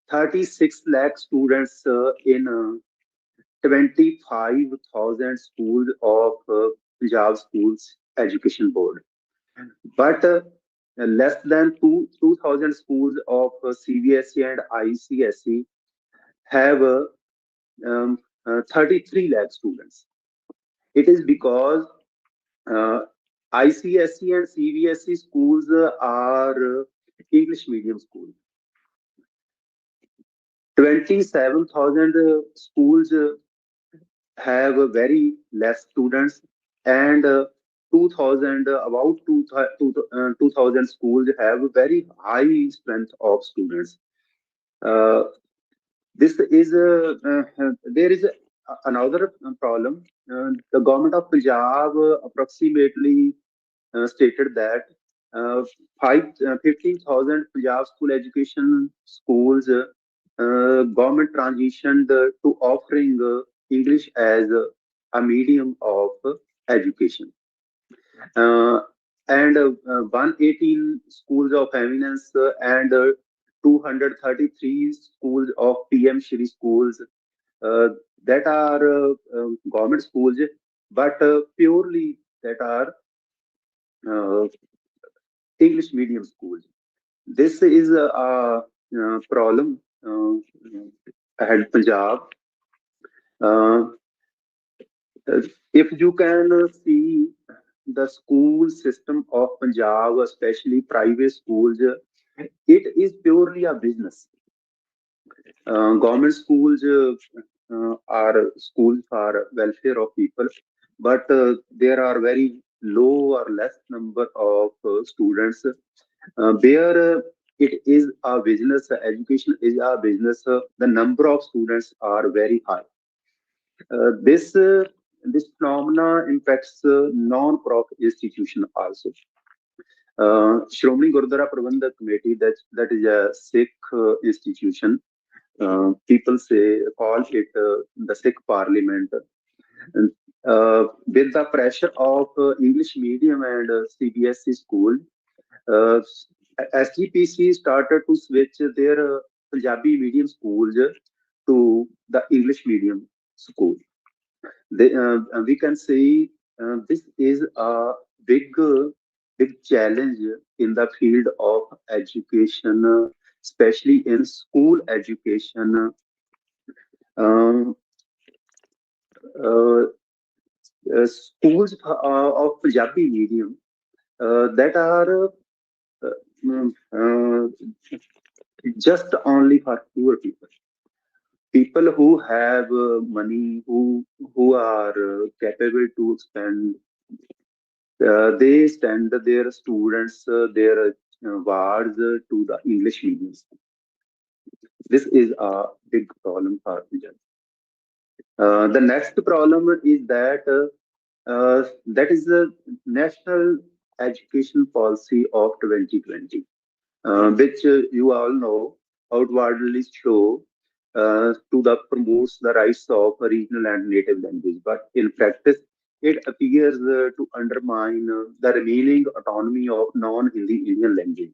36 lakh students in 25,000 schools of Punjab Schools Education Board. But less than 2,000 schools of CBSE and ICSE have 33 lakh students. It is because ICSE and CBSE schools are English medium schools. 27,000 schools have very less students, and 2,000 about 2,000 schools have very high strength of students. This is there is another problem. The government of Punjab approximately stated that 15,000 Punjab school education schools government transitioned to offering English as a medium of education. And 118 schools of eminence and 233 schools of PM Shri schools that are government schools, but purely that are English medium schools. This is a problem ahead Punjab. If you can see the school system of Punjab, especially private schools, it is purely a business. Government schools are schools for welfare of people, but there are very low or less number of students where it is a business. Education is a business. The number of students are very high. This phenomena impacts non-profit institution also. Shromani Gurudwara Prabandhak Committee, that is a Sikh institution. People call it the Sikh Parliament. And, with the pressure of English medium and CBSE school, SGPC started to switch their Punjabi medium schools to the English medium school. We can say this is a big challenge in the field of education, especially in school education. Schools of Punjabi medium that are just only for poor people. People who have money, who are capable to spend, they send their students, their wards to the English mediums. This is a big problem for Punjab. The next problem is that is the National Education Policy of 2020, which you all know outwardly show to the promotes the rights of regional and native language, but in practice it appears to undermine the remaining autonomy of non-Hindi Indian language.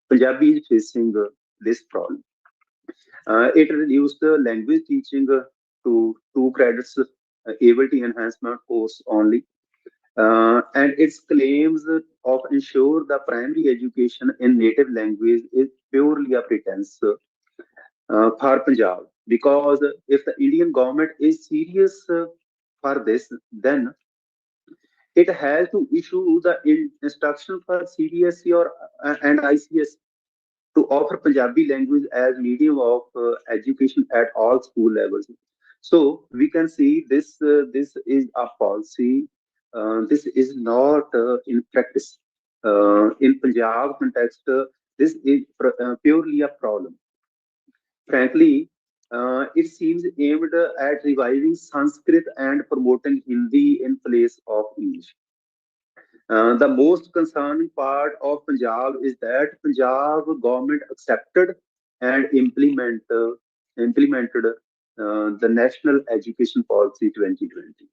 Punjabi is facing this problem. It reduced the language teaching to 2 credits ability enhancement course only. And its claims of ensure the primary education in native language is purely a pretense for Punjab. Because if the Indian government is serious for this, then it has to issue the instruction for CBSE or and ICS to offer Punjabi language as medium of education at all school levels. So we can see this is a policy. This is not in practice. In Punjab context, this is purely a problem. Frankly, it seems aimed at reviving Sanskrit and promoting Hindi in place of English. The most concerning part of Punjab is that Punjab government accepted and implemented the National Education Policy 2020.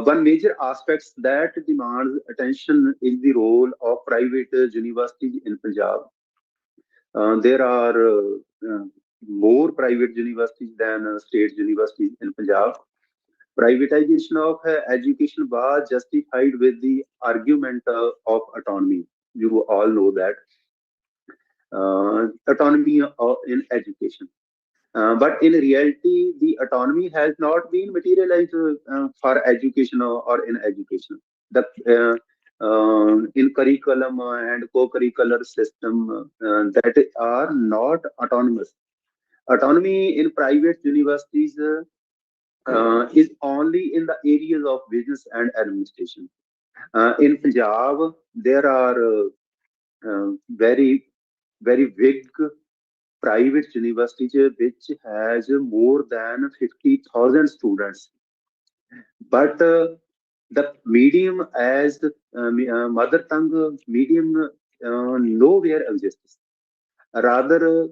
One major aspect that demands attention is the role of private universities in Punjab. There are more private universities than state universities in Punjab. Privatization of education was justified with the argument of autonomy. You all know that autonomy in education. But in reality, the autonomy has not been materialized for education or in education. The in curriculum and co-curricular system that are not autonomous. Autonomy in private universities is only in the areas of business and administration. In Punjab, there are very, very big private universities which has more than 50,000 students. But the medium as mother tongue medium nowhere exists. Rather,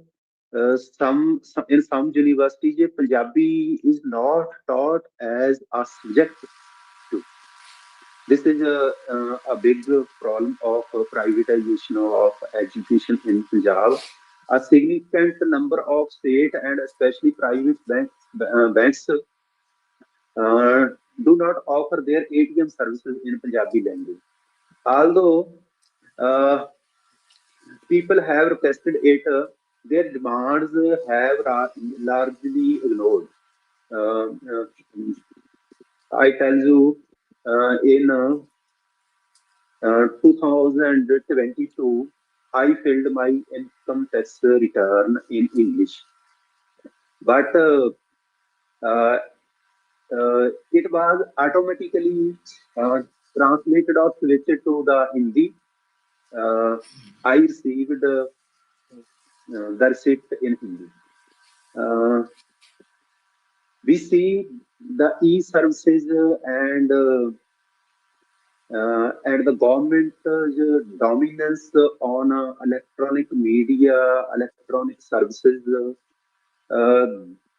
some in some universities, Punjabi is not taught as a subject. This is a big problem of privatization of education in Punjab. A significant number of state and especially private banks do not offer their ATM services in Punjabi language. Although people have requested it, their demands have largely ignored. Uh, uh, I tell you, in 2022, I filled my income tax return in English, but it was automatically translated or switched to the Hindi. I received the receipt in Hindi. We see the e-services and the government dominance on electronic media, electronic services.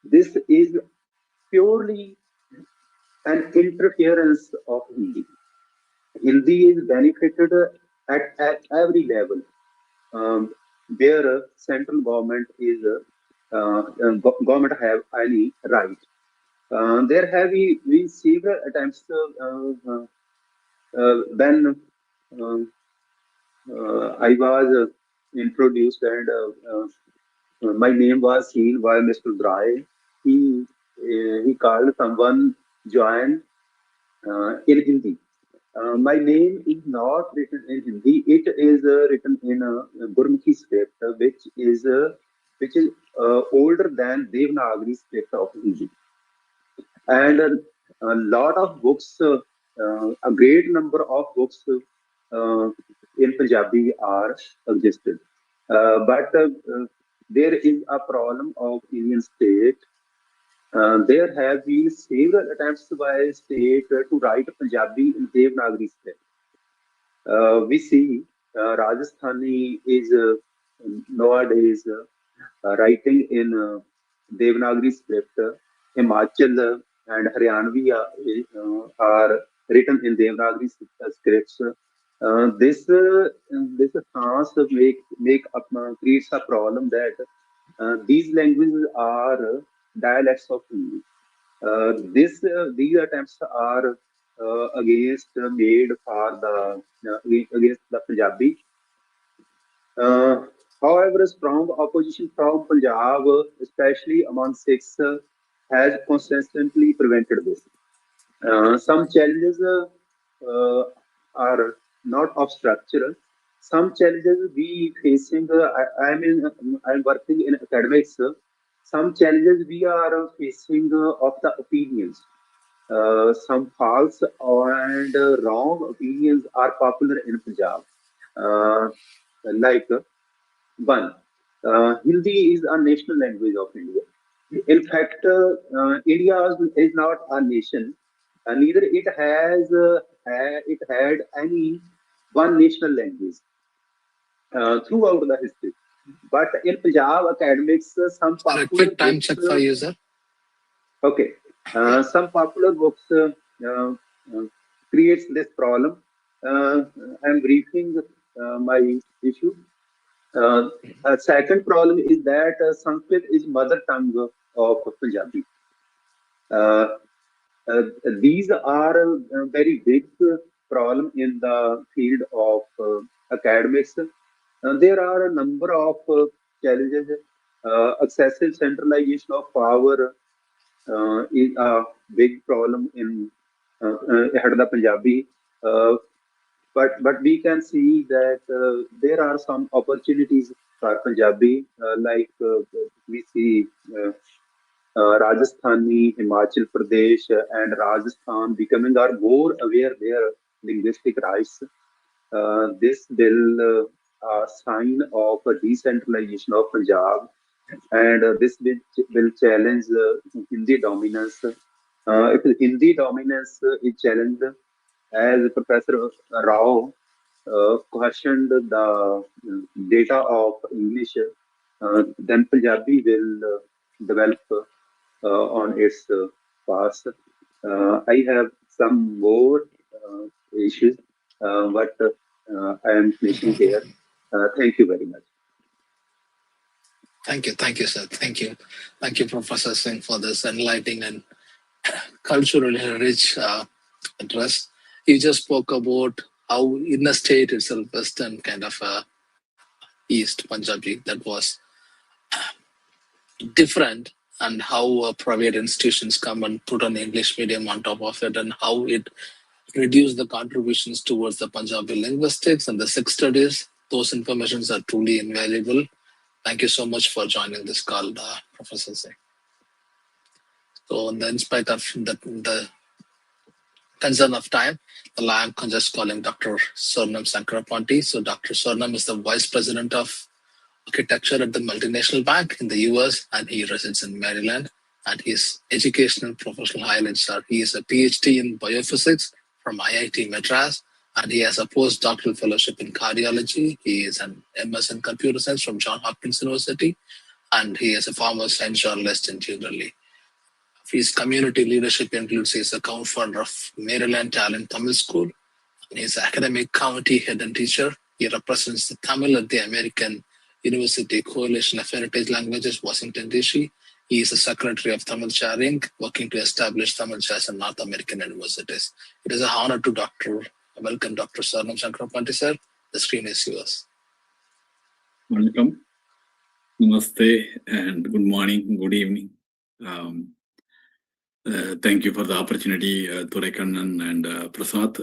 This is purely an interference of Hindi. Hindi is benefited at every level, where central government is government have any right. There have been several attempts when I was introduced and my name was seen by Mr. Drai. He called someone join in Hindi. My name is not written in Hindi. It is written in Gurmukhi script, which is older than Devanagari script of Hindi. And a lot of books, a great number of books in Punjabi are existed. But there is a problem of Indian state. There have been several attempts by state to write Punjabi in Devanagari script. We see Rajasthani is nowadays writing in Devanagari script. Himachal and Haryanvi are written in Devanagari scripts. This chance creates a problem that these languages are dialects of Hindi. These attempts are made for the against the Punjabi. However, a strong opposition from Punjab, especially among Sikhs, has consistently prevented this. Some challenges are not of structure. Some challenges we facing. I'm working in academics. Some challenges we are facing of the opinions. Some false and wrong opinions are popular in Punjab. Like one, Hindi is a national language of India. In fact, India is not a nation. Neither it had any one national language throughout the history. But in Punjab academics, some A popular quick time books, check for you, sir. Okay, some popular books creates this problem. I'm briefing my issue. A second problem is that Sanskrit is mother tongue of Punjabi. These are a very big problem in the field of academics. There are a number of challenges. Excessive centralization of power is a big problem in the Punjabi. But we can see that there are some opportunities for Punjabi, like we see Rajasthani, Himachal Pradesh, and Rajasthan becoming are more aware their linguistic rights. This will sign of a decentralization of Punjab, and this will challenge Hindi dominance. If Hindi dominance is challenged, as Professor Rao questioned the data of English, then Punjabi will develop on its path. I have some more issues, but I am finishing here. Thank you very much. Thank you, sir. Thank you, Professor Singh, for this enlightening and culturally rich address. You just spoke about how in the state itself, Western kind of East Punjabi, that was different, and how private institutions come and put an English medium on top of it, and how it reduced the contributions towards the Punjabi linguistics and the Sikh studies. Those informations are truly invaluable. Thank you so much for joining this call, Professor Singh. So, in spite of the concern of time, I'm just calling Dr. Swarnam Sankarapanti. So, Dr. Swarnam is the Vice President of Architecture at the Multinational Bank in the US, and he resides in Maryland. And his educational professional highlights are he is a PhD in biophysics from IIT Madras, and he has a postdoctoral fellowship in cardiology. He is an MS in computer science from Johns Hopkins University, and he is a former science journalist in Generally. His community leadership includes he is a co-founder of Maryland Talent Tamil School. He is an academic county head and teacher. He represents the Tamil at the American University Coalition of Heritage Languages, Washington, D.C. He is the secretary of Tamil Chair Inc., working to establish Tamil chairs in North American universities. It is an honor to welcome Dr. Swarnam Sankarapanti, sir. The screen is yours. Welcome. Namaste and good morning, good evening. Thank you for the opportunity, Thuraikannan and Prasad.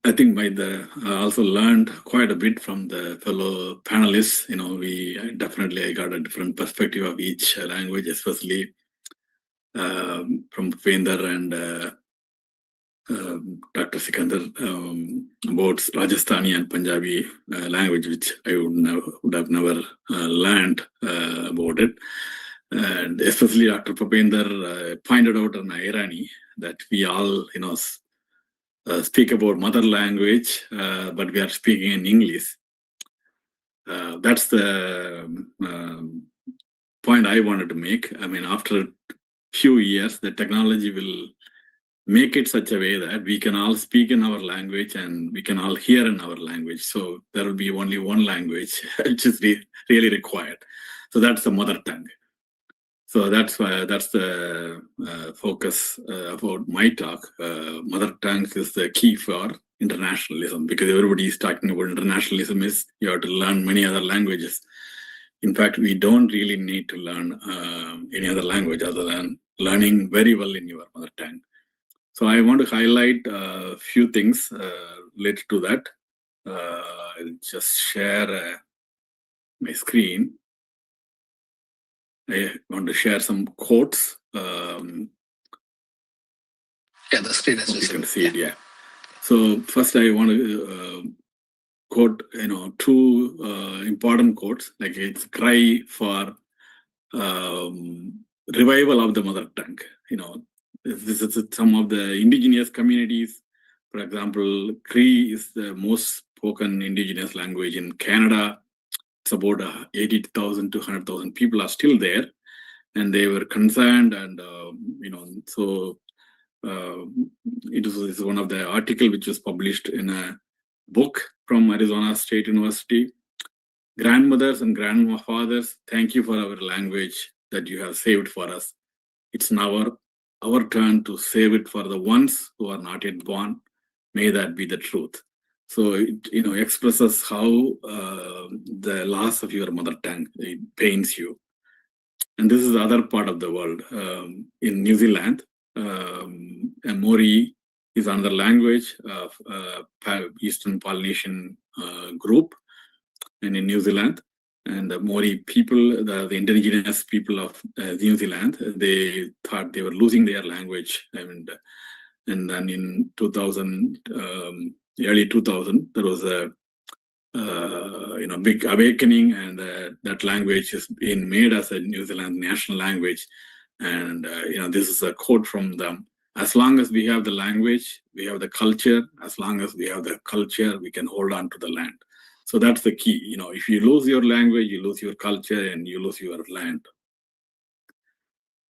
I think I also learned quite a bit from the fellow panelists. I got a different perspective of each language, especially from Bhupender and Dr. Sikandar about Rajasthani and Punjabi language, which I would have never learned about it. And especially Dr. Bhupender pointed out an irony that we all, speak about mother language, but we are speaking in English. That's the point I wanted to make. I mean, after a few years, the technology will make it such a way that we can all speak in our language and we can all hear in our language. So there will be only one language which is really required. So that's the mother tongue. So that's the focus about my talk. Mother tongue is the key for internationalism, because everybody is talking about internationalism is you have to learn many other languages. In fact, we don't really need to learn any other language other than learning very well in your mother tongue. So I want to highlight a few things related to that. I'll just share my screen. I want to share some quotes. Yeah, the screen is You visible. can see it, yeah. So first I want to quote, two important quotes, like it's cry for revival of the mother tongue. This is some of the indigenous communities. For example, Cree is the most spoken indigenous language in Canada. It's about 80,000 to 100,000 people are still there, and they were concerned, and so it is one of the article which was published in a book from Arizona State University. Grandmothers and grandfathers, thank you for our language that you have saved for us. It's now our turn to save it for the ones who are not yet born. May that be the truth. So it expresses how the loss of your mother tongue, it pains you. And this is the other part of the world. In New Zealand, Maori is another language of Eastern Polynesian group, and in New Zealand. And the Maori people, the indigenous people of New Zealand, they thought they were losing their language. And then in 2000, early 2000, there was a big awakening, and that language is being made as a New Zealand national language. And this is a quote from them: "As long as we have the language, we have the culture. As long as we have the culture, we can hold on to the land." So that's the key. If you lose your language, you lose your culture and you lose your land.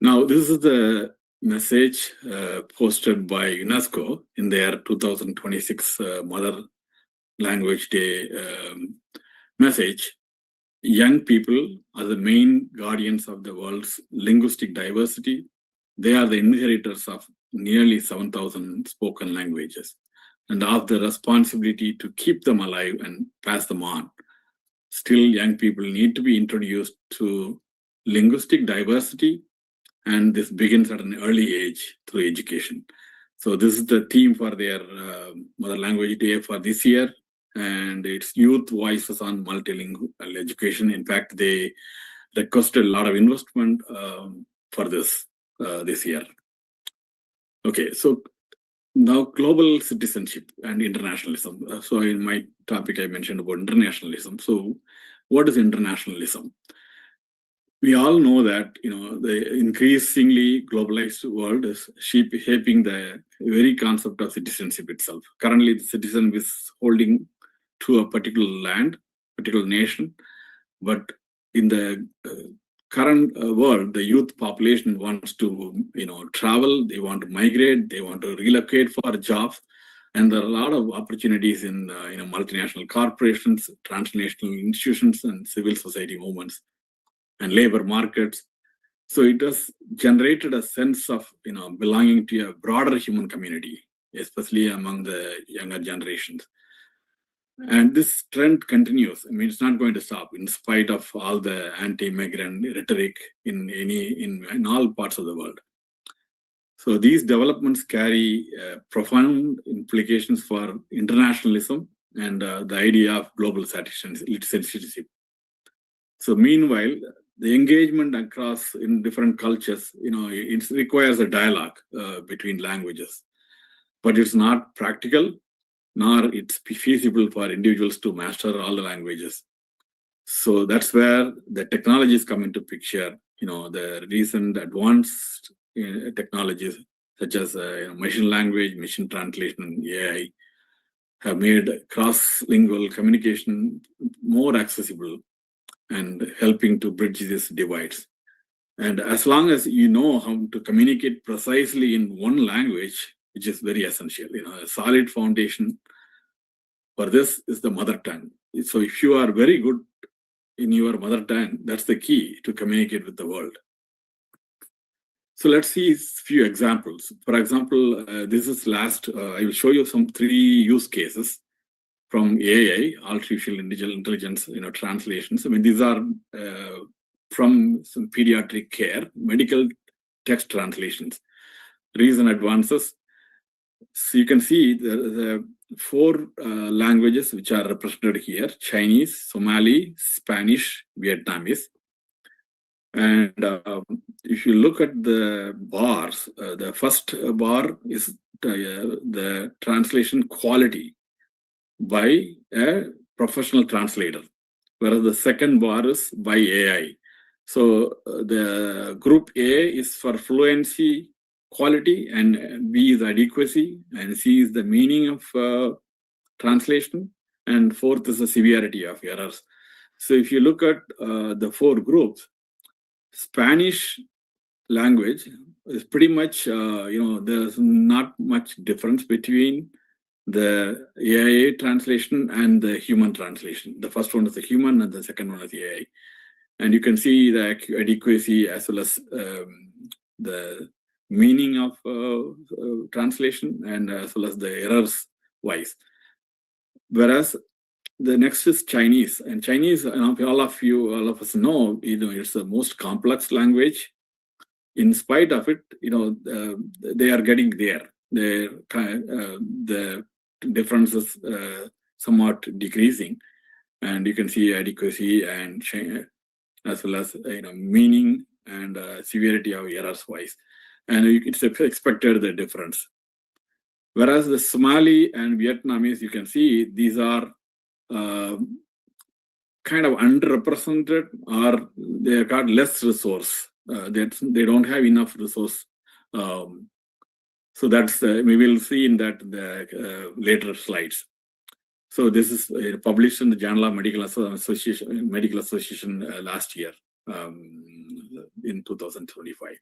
Now, this is the message posted by UNESCO in their 2026 Mother Language Day message. Young people are the main guardians of the world's linguistic diversity. They are the inheritors of nearly 7,000 spoken languages, and have the responsibility to keep them alive and pass them on. Still, young people need to be introduced to linguistic diversity, and this begins at an early age through education. So this is the theme for their Mother Language Day for this year, and it's youth voices on multilingual education. In fact, they requested a lot of investment for this year. Okay, so now global citizenship and internationalism. So in my topic, I mentioned about internationalism. So what is internationalism? We all know that the increasingly globalized world is shaping the very concept of citizenship itself. Currently, the citizen is holding to a particular land, particular nation, but in the current world, the youth population wants to travel, they want to migrate, they want to relocate for jobs, and there are a lot of opportunities in multinational corporations, transnational institutions, and civil society movements and labor markets. So it has generated a sense of belonging to a broader human community, especially among the younger generations. And this trend continues. I mean, it's not going to stop in spite of all the anti-migrant rhetoric in all parts of the world. So these developments carry profound implications for internationalism and the idea of global citizenship. So meanwhile, the engagement across in different cultures, it requires a dialogue between languages. but it's not practical, nor it's feasible for individuals to master all the languages. So that's where the technologies come into picture. The recent advanced technologies such as machine language, machine translation, and AI have made cross-lingual communication more accessible and helping to bridge these divides. And as long as you know how to communicate precisely in one language, which is very essential, a solid foundation for this is the mother tongue. So if you are very good in your mother tongue, that's the key to communicate with the world. So let's see a few examples. For example, this is I will show you some 3 use cases from AI, artificial intelligence, translations. I mean, these are from some pediatric care, medical text translations, recent advances. So you can see the 4 languages which are represented here: Chinese, Somali, Spanish, Vietnamese. And if you look at the bars, the first bar is the translation quality by a professional translator, whereas the second bar is by AI. So the group A is for fluency, quality, and B is adequacy, and C is the meaning of translation, and fourth is the severity of errors. So if you look at the 4 groups, Spanish language is pretty much, there's not much difference between the AI translation and the human translation. The first one is the human and the second one is the AI. And you can see the adequacy as well as the meaning of translation and as well as the errors wise. Whereas the next is Chinese, and Chinese, all of us know, it's the most complex language. In spite of it, they are getting there. The differences somewhat decreasing, and you can see adequacy and as well as meaning and severity of errors wise, and it's expected the difference. Whereas the Somali and Vietnamese, you can see these are kind of underrepresented, or they got less resource. They don't have enough resource. So that's we will see in that the later slides. So this is published in the Journal of Medical Association last year in 2025.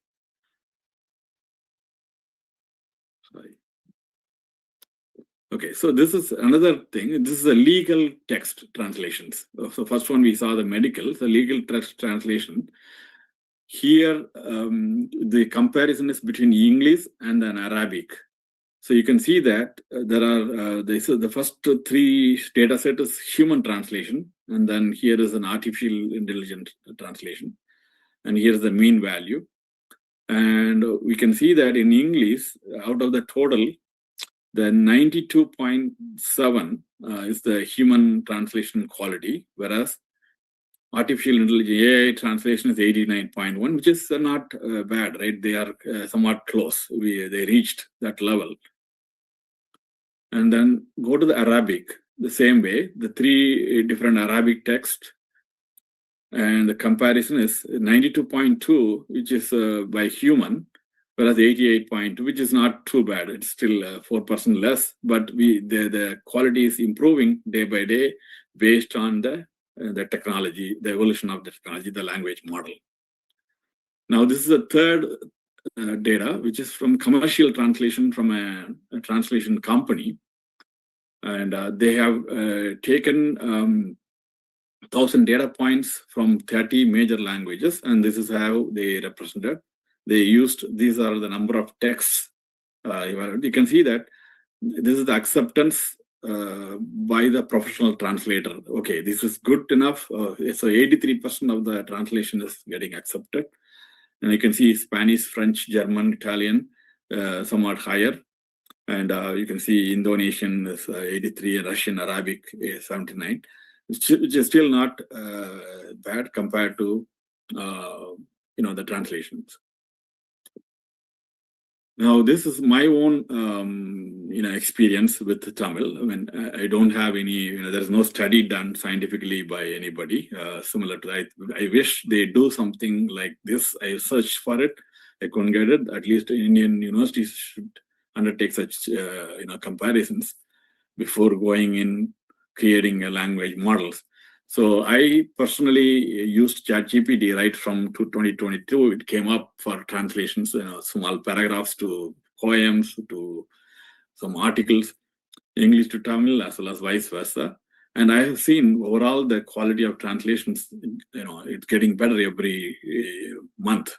Sorry. Okay, so this is another thing. This is a legal text translations. So first one we saw the medical, the legal text translation. Here, the comparison is between English and then Arabic. So you can see that there are the first 3 data set is human translation, and then here is an artificial intelligence translation, and here is the mean value. And we can see that in English, out of the total, the 92.7 is the human translation quality, whereas artificial intelligence AI translation is 89.1, which is not bad, right? They are somewhat close. They reached that level. And then go to the Arabic, the same way, the 3 different Arabic text, and the comparison is 92.2, which is by human, whereas 88.2, which is not too bad. It's still 4% less, but the quality is improving day by day based on the technology, the evolution of the technology, the language model. Now, this is the third data, which is from commercial translation from a translation company. And they have taken 1,000 data points from 30 major languages, and this is how they represented. They used, these are the number of texts. You can see that this is the acceptance by the professional translator. Okay, this is good enough. So 83% of the translation is getting accepted. And you can see Spanish, French, German, Italian, somewhat higher. And you can see Indonesian is 83, Russian, Arabic is 79, which is still not bad compared to the translations. Now, this is my own, experience with Tamil. I mean, I don't have any, there's no study done scientifically by anybody similar to that. I wish they do something like this. I searched for it. I couldn't get it. At least Indian universities should undertake such, comparisons before going in creating a language models. So I personally used ChatGPT right from 2022. It came up for translations, small paragraphs to poems to some articles, English to Tamil as well as vice versa. And I have seen overall the quality of translations, it's getting better every month.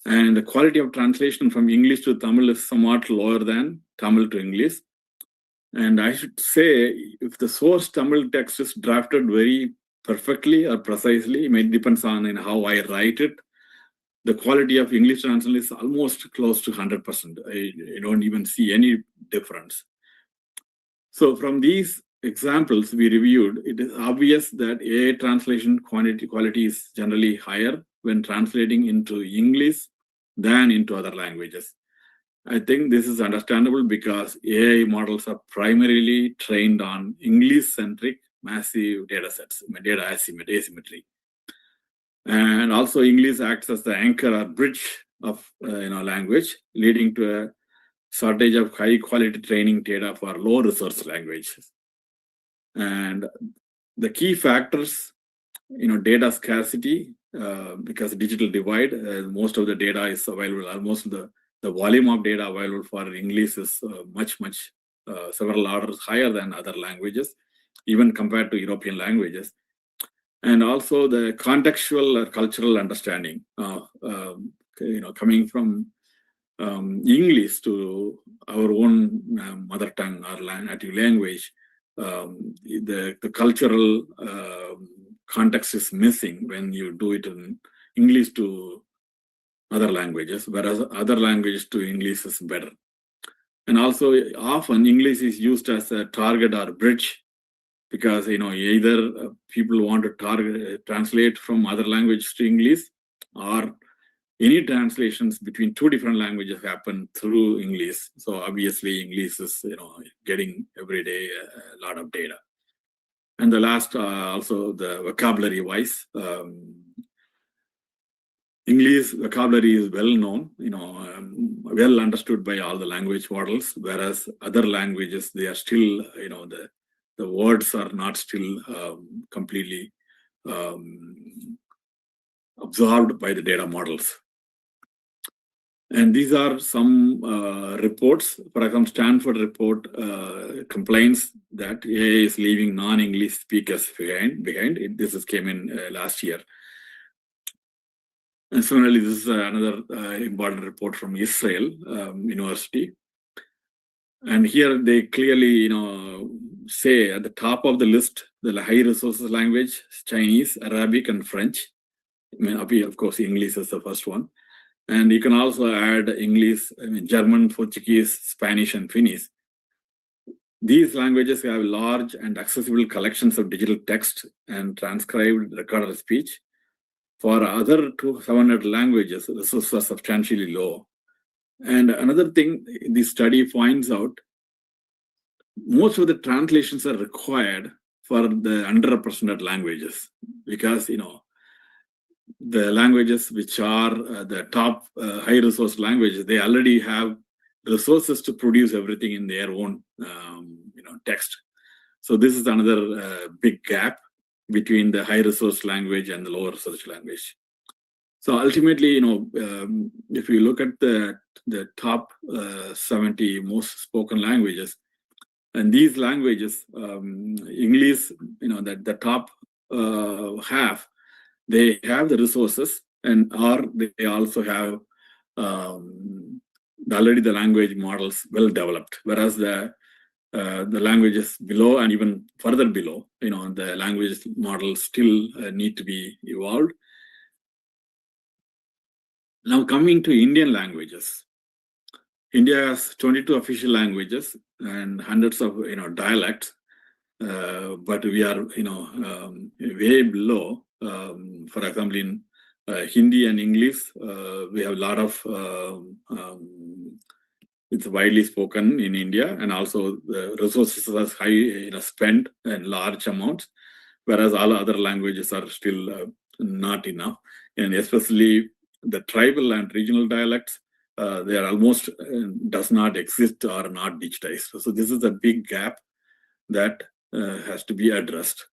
And the quality of translation from English to Tamil is somewhat lower than Tamil to English. And I should say, if the source Tamil text is drafted very perfectly or precisely, it depends on how I write it, the quality of English translation is almost close to 100%. I don't even see any difference. So from these examples we reviewed, it is obvious that AI translation quality is generally higher when translating into English than into other languages. I think this is understandable because AI models are primarily trained on English-centric massive data sets, data asymmetry. And also English acts as the anchor or bridge of language, leading to a shortage of high-quality training data for low-resource languages. And the key factors, data scarcity, because digital divide, most of the data is available, almost the volume of data available for English is much, several orders higher than other languages, even compared to European languages. And also the contextual or cultural understanding, coming from English to our own mother tongue or native language, the cultural context is missing when you do it in English to other languages, whereas other languages to English is better. And also often English is used as a target or bridge because, either people want to translate from other languages to English, or any translations between two different languages happen through English. So obviously English is, getting every day a lot of data. And the last, also the vocabulary wise, English vocabulary is well known, well understood by all the language models, whereas other languages, they are still, the words are not still completely absorbed by the data models. And these are some reports. For example, Stanford report complains that AI is leaving non-English speakers behind. This came in last year. And similarly, this is another important report from Israel University. And here they clearly, say at the top of the list, the high resources language, Chinese, Arabic, and French. Of course, English is the first one. And you can also add English, German, Portuguese, Spanish, and Finnish. These languages have large and accessible collections of digital text and transcribed recorded speech. For other 700 languages, the resources are substantially low. And another thing this study finds out, most of the translations are required for the underrepresented languages because, the languages which are the top high resource languages, they already have resources to produce everything in their own, text. So this is another big gap between the high resource language and the lower resource language. So ultimately, if you look at the top 70 most spoken languages, and these languages, English, the top half, they have the resources, or they also have already the language models well developed, whereas the languages below and even further below, the language models still need to be evolved. Now coming to Indian languages, India has 22 official languages and hundreds of dialects, but we are way below. For example, in Hindi and English, we have a lot of It's widely spoken in India, and also the resources are high, spent in large amounts, whereas all other languages are still not enough. And especially the tribal and regional dialects, they are almost does not exist or not digitized. So this is a big gap that has to be addressed.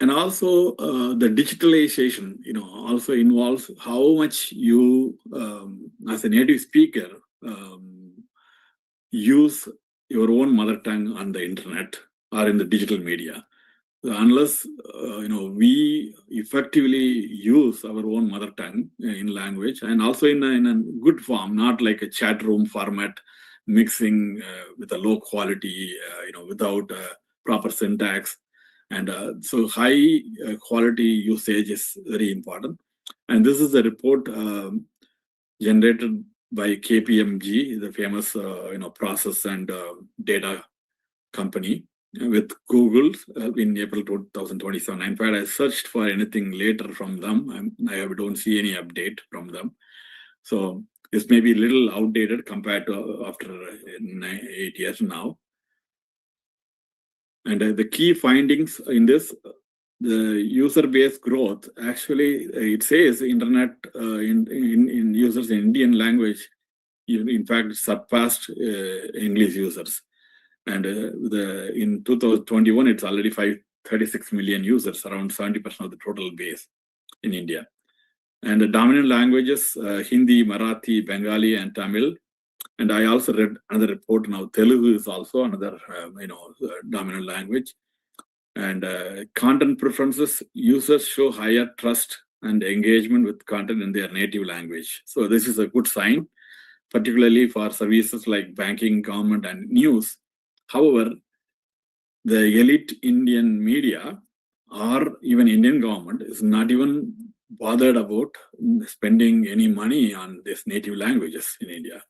And also the digitalization, also involves how much you, as a native speaker, use your own mother tongue on the internet or in the digital media. Unless we effectively use our own mother tongue in language, and also in a good form, not like a chat room format, mixing with a low quality, without proper syntax. And so high quality usage is very important. And this is a report generated by KPMG, the famous process and data company, with Google in April 2027. In fact, I searched for anything later from them. I don't see any update from them. So this may be a little outdated compared to after 8 years now. And the key findings in this, the user base growth, actually, it says internet in users in Indian language, in fact, surpassed English users. And in 2021, it's already 36 million users, around 70% of the total base in India. And the dominant languages, Hindi, Marathi, Bengali, and Tamil. And I also read another report now, Telugu is also another, dominant language. And content preferences, users show higher trust and engagement with content in their native language. So this is a good sign, particularly for services like banking, government, and news. However, the elite Indian media or even Indian government is not even bothered about spending any money on these native languages in India.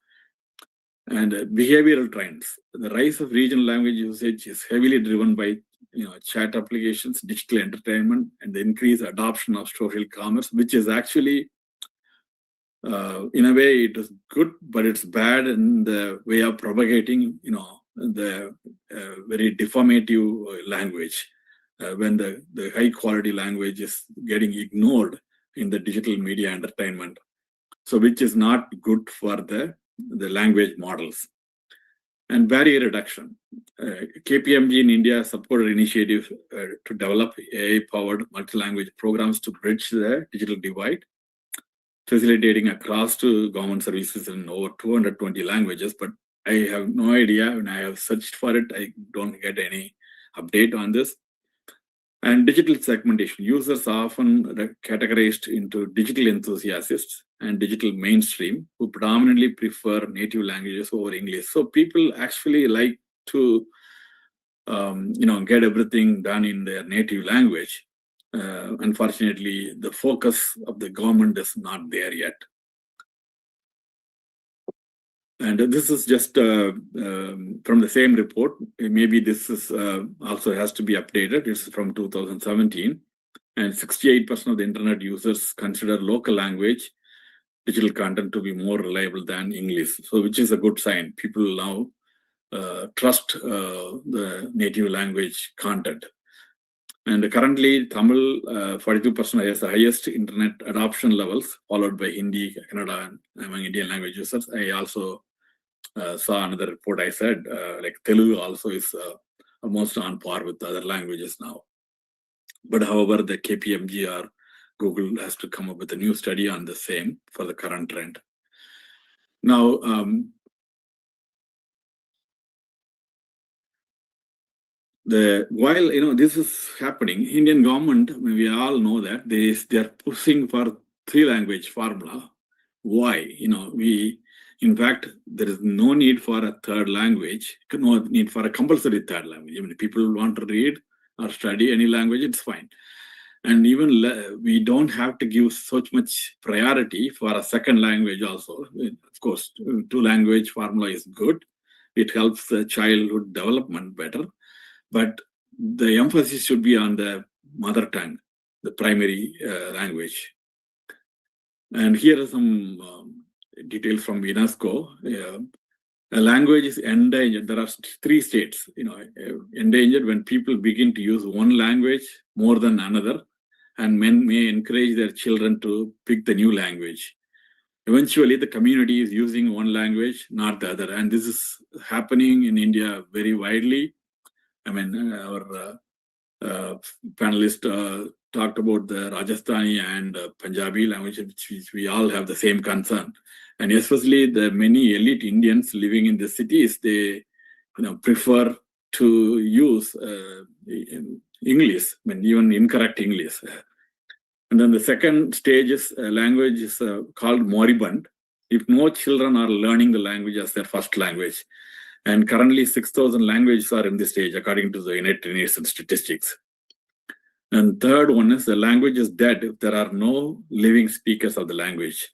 And behavioral trends. The rise of regional language usage is heavily driven by chat applications, digital entertainment, and the increased adoption of social commerce, which is actually, in a way, it is good, but it's bad in the way of propagating, the very deformative language when the high quality language is getting ignored in the digital media entertainment. So which is not good for the language models. And barrier reduction. KPMG in India supported initiatives to develop AI-powered multi-language programs to bridge the digital divide, facilitating across to government services in over 220 languages. But I have no idea. When I have searched for it, I don't get any update on this. And digital segmentation. Users are often categorized into digital enthusiasts and digital mainstream who predominantly prefer native languages over English. So people actually like to, get everything done in their native language. Unfortunately, the focus of the government is not there yet. And this is just from the same report. Maybe this is also has to be updated. It's from 2017. And 68% of the internet users consider local language digital content to be more reliable than English. So which is a good sign. People now trust the native language content. And currently, Tamil, 42% has the highest internet adoption levels, followed by Hindi, Kannada, and among Indian language users. I also saw another report. I said, like Telugu also is almost on par with other languages now. But however, the KPMG or Google has to come up with a new study on the same for the current trend. Now, while this is happening, Indian government, we all know that they are pushing for 3-language formula. Why? In fact, there is no need for a third language, no need for a compulsory third language. Even people want to read or study any language, it's fine. And even we don't have to give so much priority for a second language also. Of course, 2-language formula is good. It helps the childhood development better. But the emphasis should be on the mother tongue, the primary language. And here are some details from UNESCO. A language is endangered. There are 3 states, endangered when people begin to use one language more than another, and men may encourage their children to pick the new language. Eventually, the community is using one language, not the other. And this is happening in India very widely. I mean, our panelist talked about the Rajasthani and Punjabi language, which we all have the same concern. And especially the many elite Indians living in the cities, they prefer to use English, I mean, even incorrect English. And then the second stage is language is called moribund. If no children are learning the language as their first language. And currently 6,000 languages are in this stage, according to the United Nations statistics. And third one is the language is dead if there are no living speakers of the language.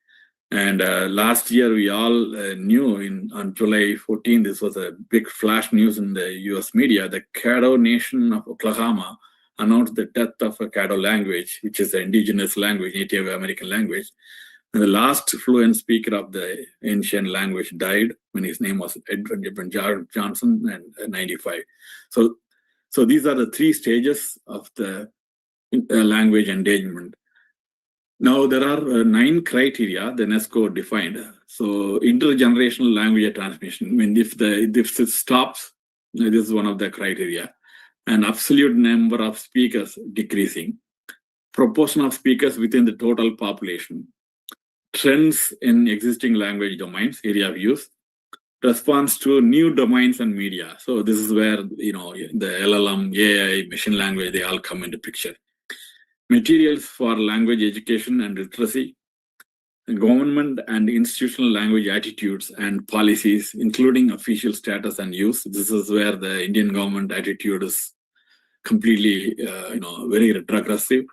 And last year, we all knew on July 14, this was a big flash news in the US media, the Caddo Nation of Oklahoma announced the death of a Caddo language, which is an indigenous language, Native American language. And the last fluent speaker of the ancient language died when his name was Edwin Johnson in 95. So these are the 3 stages of the language endangerment. Now there are 9 criteria the UNESCO defined. So intergenerational language transmission. I mean, if it stops, this is one of the criteria. An absolute number of speakers decreasing, proportion of speakers within the total population, trends in existing language domains, area of use, response to new domains and media. So this is where the LLM, AI, machine language, they all come into picture. Materials for language education and literacy, government and institutional language attitudes and policies, including official status and use. This is where the Indian government attitude is completely, very retrogressive.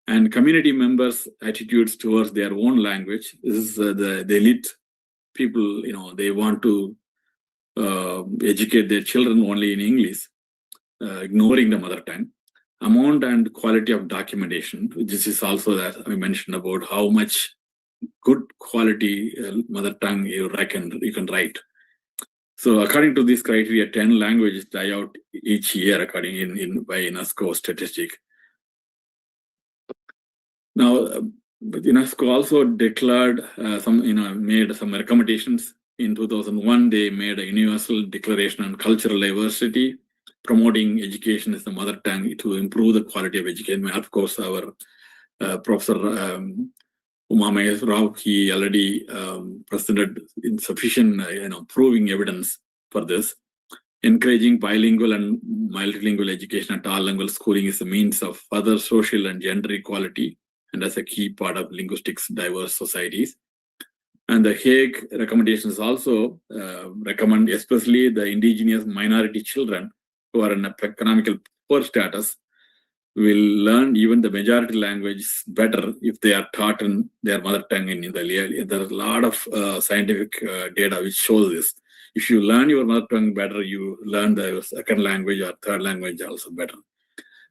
And community members' attitudes towards their own language. This is the elite people, they want to educate their children only in English, ignoring the mother tongue. Amount and quality of documentation. This is also that I mentioned about how much good quality mother tongue you can write. So according to this criteria, 10 languages die out each year according by UNESCO statistic. Now, UNESCO also declared made some recommendations. In 2001, they made a universal declaration on cultural diversity, promoting education as the mother tongue to improve the quality of education. Of course, our Professor Maheshwar Rao, he already presented insufficient, proving evidence for this. Encouraging bilingual and multilingual education at all level schooling is a means of further social and gender equality, and as a key part of linguistics diverse societies. And the Hague recommendations also recommend, especially the indigenous minority children who are in economical poor status, will learn even the majority language better if they are taught in their mother tongue in the There are a lot of scientific data which shows this. If you learn your mother tongue better, you learn the second language or third language also better.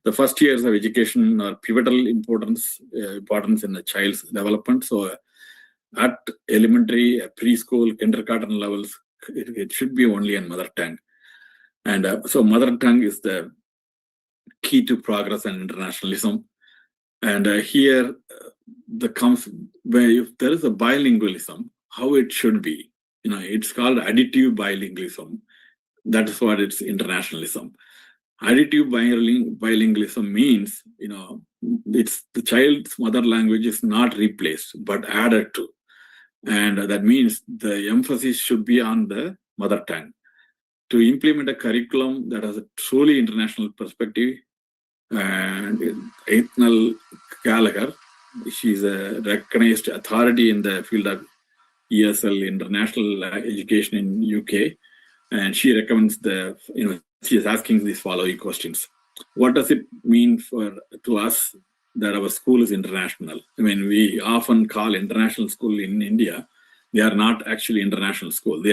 The first years of education are pivotal importance in the child's development. So at elementary, preschool, kindergarten levels, it should be only in mother tongue. And so mother tongue is the key to progress and internationalism. And here comes where if there is a bilingualism, how it should be. It's called additive bilingualism. That is what it's internationalism. Additive bilingualism means, it's the child's mother language is not replaced, but added to. And that means the emphasis should be on the mother tongue. To implement a curriculum that has a truly international perspective, and Ethel Gallagher, she's a recognized authority in the field of ESL, international education in UK, and she recommends she is asking these following questions. What does it mean to us that our school is international? I mean, we often call international school in India, they are not actually international school. They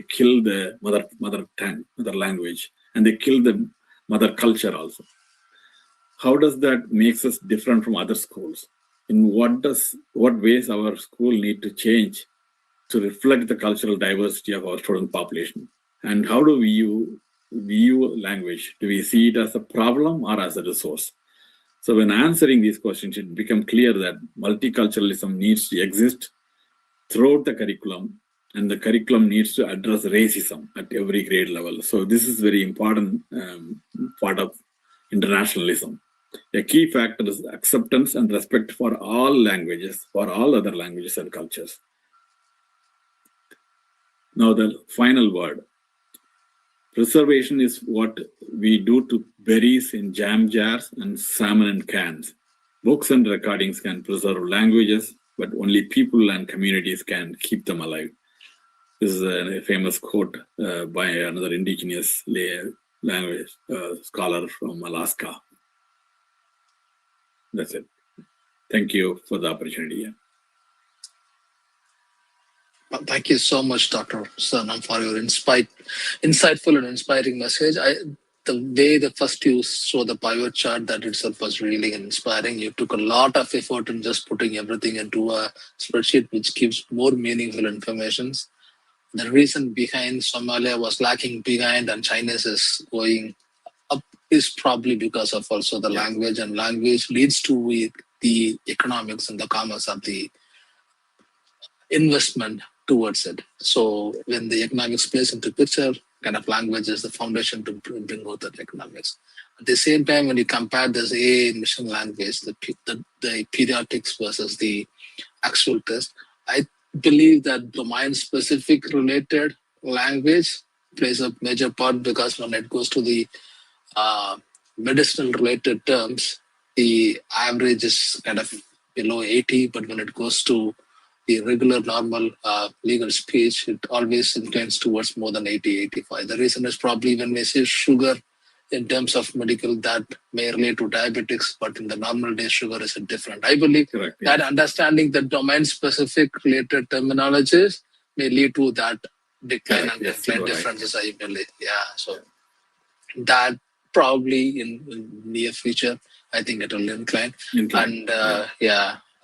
kill the mother tongue, mother language, and they kill the mother culture also. How does that makes us different from other schools? In what ways our school need to change to reflect the cultural diversity of our student population. And how do we view language? Do we see it as a problem or as a resource? So when answering these questions, it becomes clear that multiculturalism needs to exist throughout the curriculum, and the curriculum needs to address racism at every grade level. So this is very important part of internationalism. A key factor is acceptance and respect for all languages, for all other languages and cultures. Now the final word. Preservation is what we do to berries in jam jars and salmon in cans. Books and recordings can preserve languages, but only people and communities can keep them alive. This is a famous quote by another indigenous language scholar from Alaska. That's it. Thank you for the opportunity. Thank you so much, Dr. Sanam, for your insightful and inspiring message. The way the first you saw the pivot chart, that itself was really inspiring. You took a lot of effort in just putting everything into a spreadsheet, which gives more meaningful information. The reason behind Somalia was lacking behind and Chinese is going up is probably because of also the language, and language leads to the economics and the commerce of the investment towards it. So when the economics plays into picture, kind of language is the foundation to bring out that economics. At the same time, when you compare this AI mission language, the periodics versus the actual test, I believe that domain-specific related language plays a major part, because when it goes to the medicinal-related terms, the average is kind of below 80, but when it goes to the regular, normal legal speech, it always inclines towards more than 80, 85. The reason is probably when we say sugar in terms of medical, that may relate to diabetics, but in the normal day, sugar is different. I believe that understanding the domain-specific related terminologies may lead to that decline and decline differences, I believe. Yeah, so that probably in near future, I think it will incline. And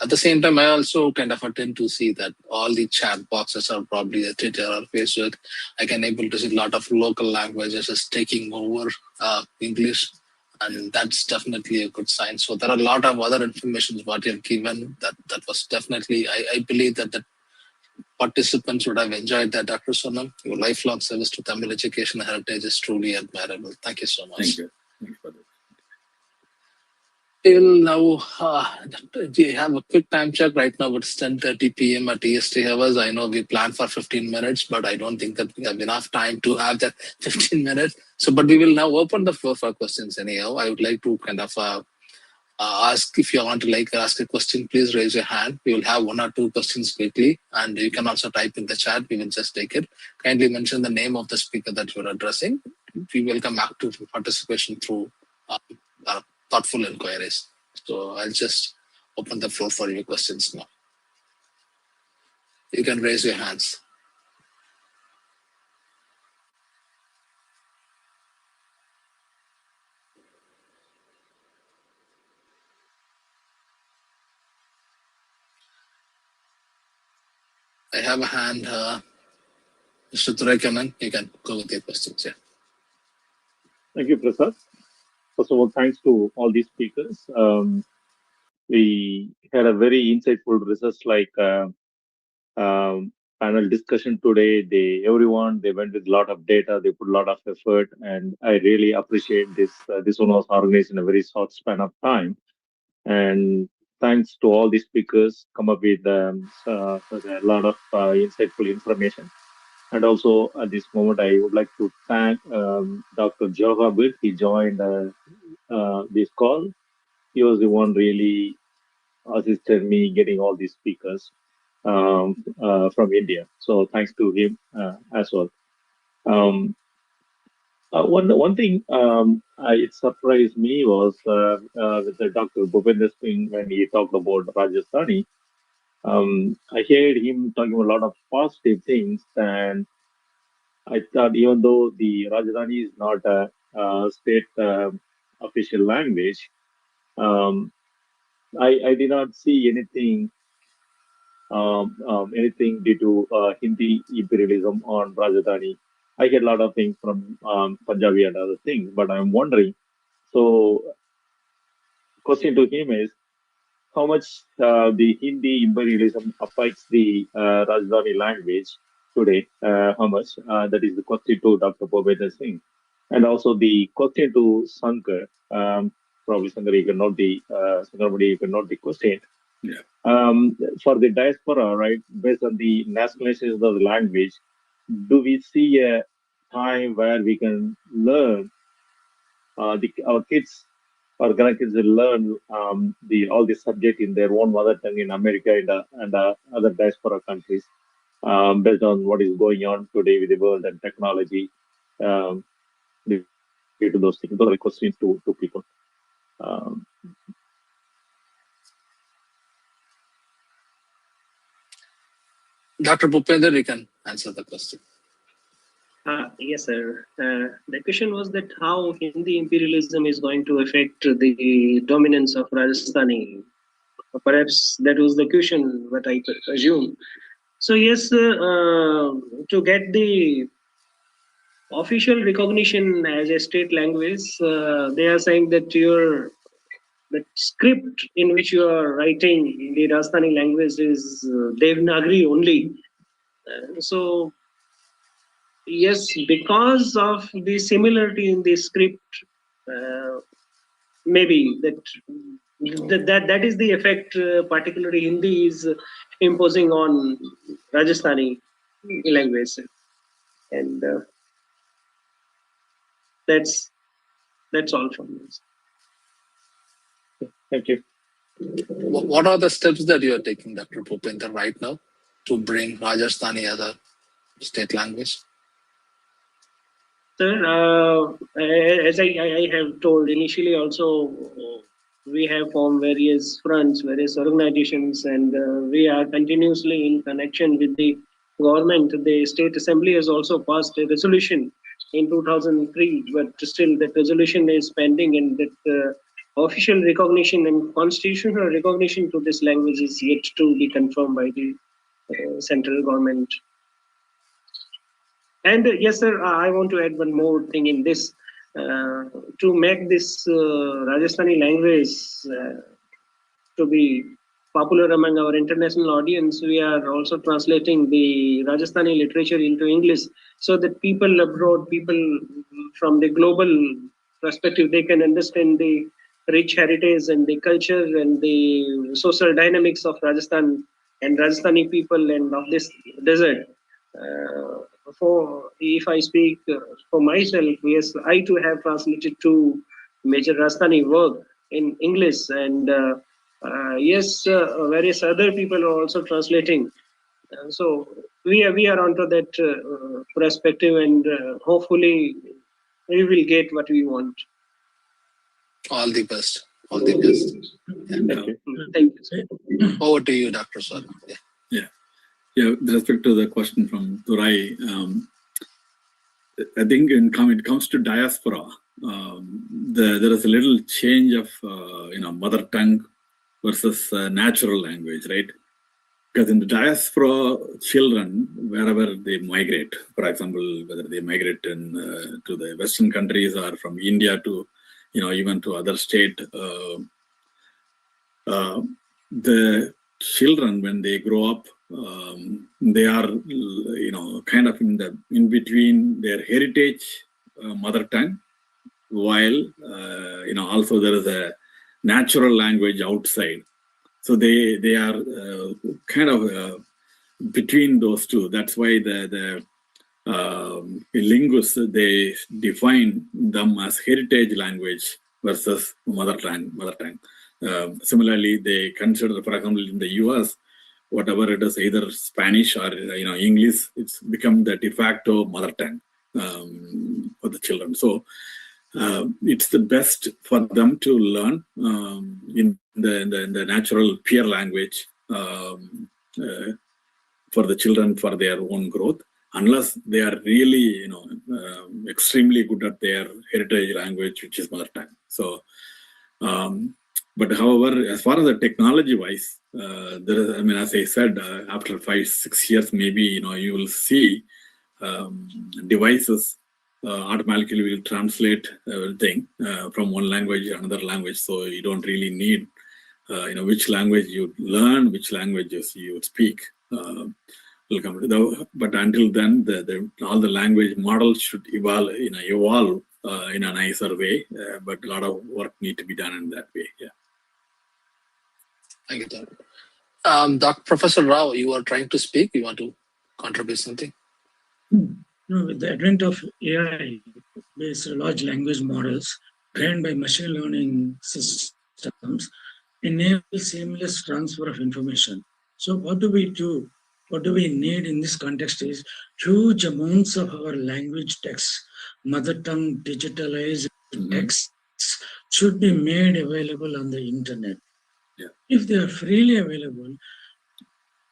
at the same time, I also kind of tend to see that all the chat boxes are probably a Twitter or Facebook. I can able to see a lot of local languages is taking over English, and that's definitely a good sign. So there are a lot of other information what you have given that was definitely, I believe that the participants would have enjoyed that. Dr. Sonam, your lifelong service to Tamil education heritage is truly admirable. Thank you so much. Thank you. Thank you for that. We'll now we have a quick time check right now. It's 10:30 p.m. at EST hours. I know we planned for 15 minutes, but I don't think that we have enough time to have that 15 minutes. So, but we will now open the floor for questions anyhow. I would like to kind of ask, if you want to ask a question, please raise your hand. We will have one or two questions quickly, and you can also type in the chat. We will just take it. Kindly mention the name of the speaker that you are addressing. We welcome active participation through thoughtful inquiries. So I'll just open the floor for your questions now. You can raise your hands. I have a hand, Mr. Turekanan. You can go with your questions. Yeah. Thank you, Prasad. First of all, thanks to all these speakers. We had a very insightful research panel discussion today. They went with a lot of data. They put a lot of effort, and I really appreciate this. This one was organized in a very short span of time. And thanks to all these speakers, come up with a lot of insightful information. And also at this moment, I would like to thank Dr. Johar. He joined this call. He was the one really assisted me getting all these speakers from India. So thanks to him as well. One thing it surprised me was with the Dr. Bhupender thing when he talked about Rajasthani. I heard him talking a lot of positive things, and I thought even though the Rajasthani is not a state official language, I did not see anything anything due to Hindi imperialism on Rajasthani. I get a lot of things from Punjabi and other things, but I'm wondering. So, question to him is, how much the Hindi imperialism affects the Rajasthani language today? How much? That is the question to Dr. Bhupender Singh. And also the question to Sankar. Probably Sankar, you can note the you can note the question. Yeah. For the diaspora, right, based on the nationalization of the language, do we see a time where we can learn our kids or grandkids will learn all the subject in their own mother tongue in America and other diaspora countries, based on what is going on today with the world and technology, due to those things? Those are the questions to people. Dr. Bhupender, you can answer the question. Yes, sir. The question was that how Hindi imperialism is going to affect the dominance of Rajasthani. Perhaps that was the question, but I assume. So yes, to get the official recognition as a state language, they are saying that the script in which you are writing the Rajasthani language is Devanagari only. So yes, because of the similarity in the script, maybe that is the effect, particularly Hindi is imposing on Rajasthani language, and that's all from me. Thank you. What are the steps that you are taking, Dr. Bhupender, right now to bring Rajasthani as a state language? Sir, as I have told initially also, we have formed various fronts, various organizations, and we are continuously in connection with the government. The State Assembly has also passed a resolution in 2003, but still that resolution is pending, and that official recognition and constitutional recognition to this language is yet to be confirmed by the central government. And yes, sir, I want to add one more thing in this. To make this Rajasthani language to be popular among our international audience, we are also translating the Rajasthani literature into English so that people abroad, people from the global perspective, they can understand the rich heritage and the culture and the social dynamics of Rajasthan and Rajasthani people and of this desert. If I speak for myself, yes, I too have translated two major Rajasthani work in English, and yes, various other people are also translating. So we are onto that perspective, and hopefully we will get what we want. All the best. All the best. Yeah. Thank you. Over to you, Dr. Sir. Yeah, with respect to the question from Durai, I think when it comes to diaspora, there is a little change of mother tongue versus natural language, right? Because in the diaspora, children, wherever they migrate, for example, whether they migrate to the Western countries or from India to, even to other state, the children, when they grow up, they are, kind of in between their heritage mother tongue, while, also there is a natural language outside. So they are kind of between those two. That's why the linguists, they define them as heritage language versus mother tongue. Similarly, they consider, for example, in the US, whatever it is, either Spanish or English, it's become the de facto mother tongue for the children. So it's the best for them to learn in the natural peer language for the children for their own growth, unless they are really extremely good at their heritage language, which is mother tongue. So But however, as far as the technology wise, there is, I mean, as I said, after 5-6 years, maybe, you will see devices automatically will translate everything from one language to another language. So you don't really need, which language you learn, which languages you speak. Will come. But until then, all the language models should evolve in a nicer way. But a lot of work need to be done in that way. Yeah. Thank you, Dr. Professor Rao, you are trying to speak. You want to contribute something? No, with the advent of AI-based large language models trained by machine learning systems, enable seamless transfer of information. So what do we do? What do we need in this context is huge amounts of our language texts, mother tongue digitalized texts should be made available on the internet. Yeah. If they are freely available,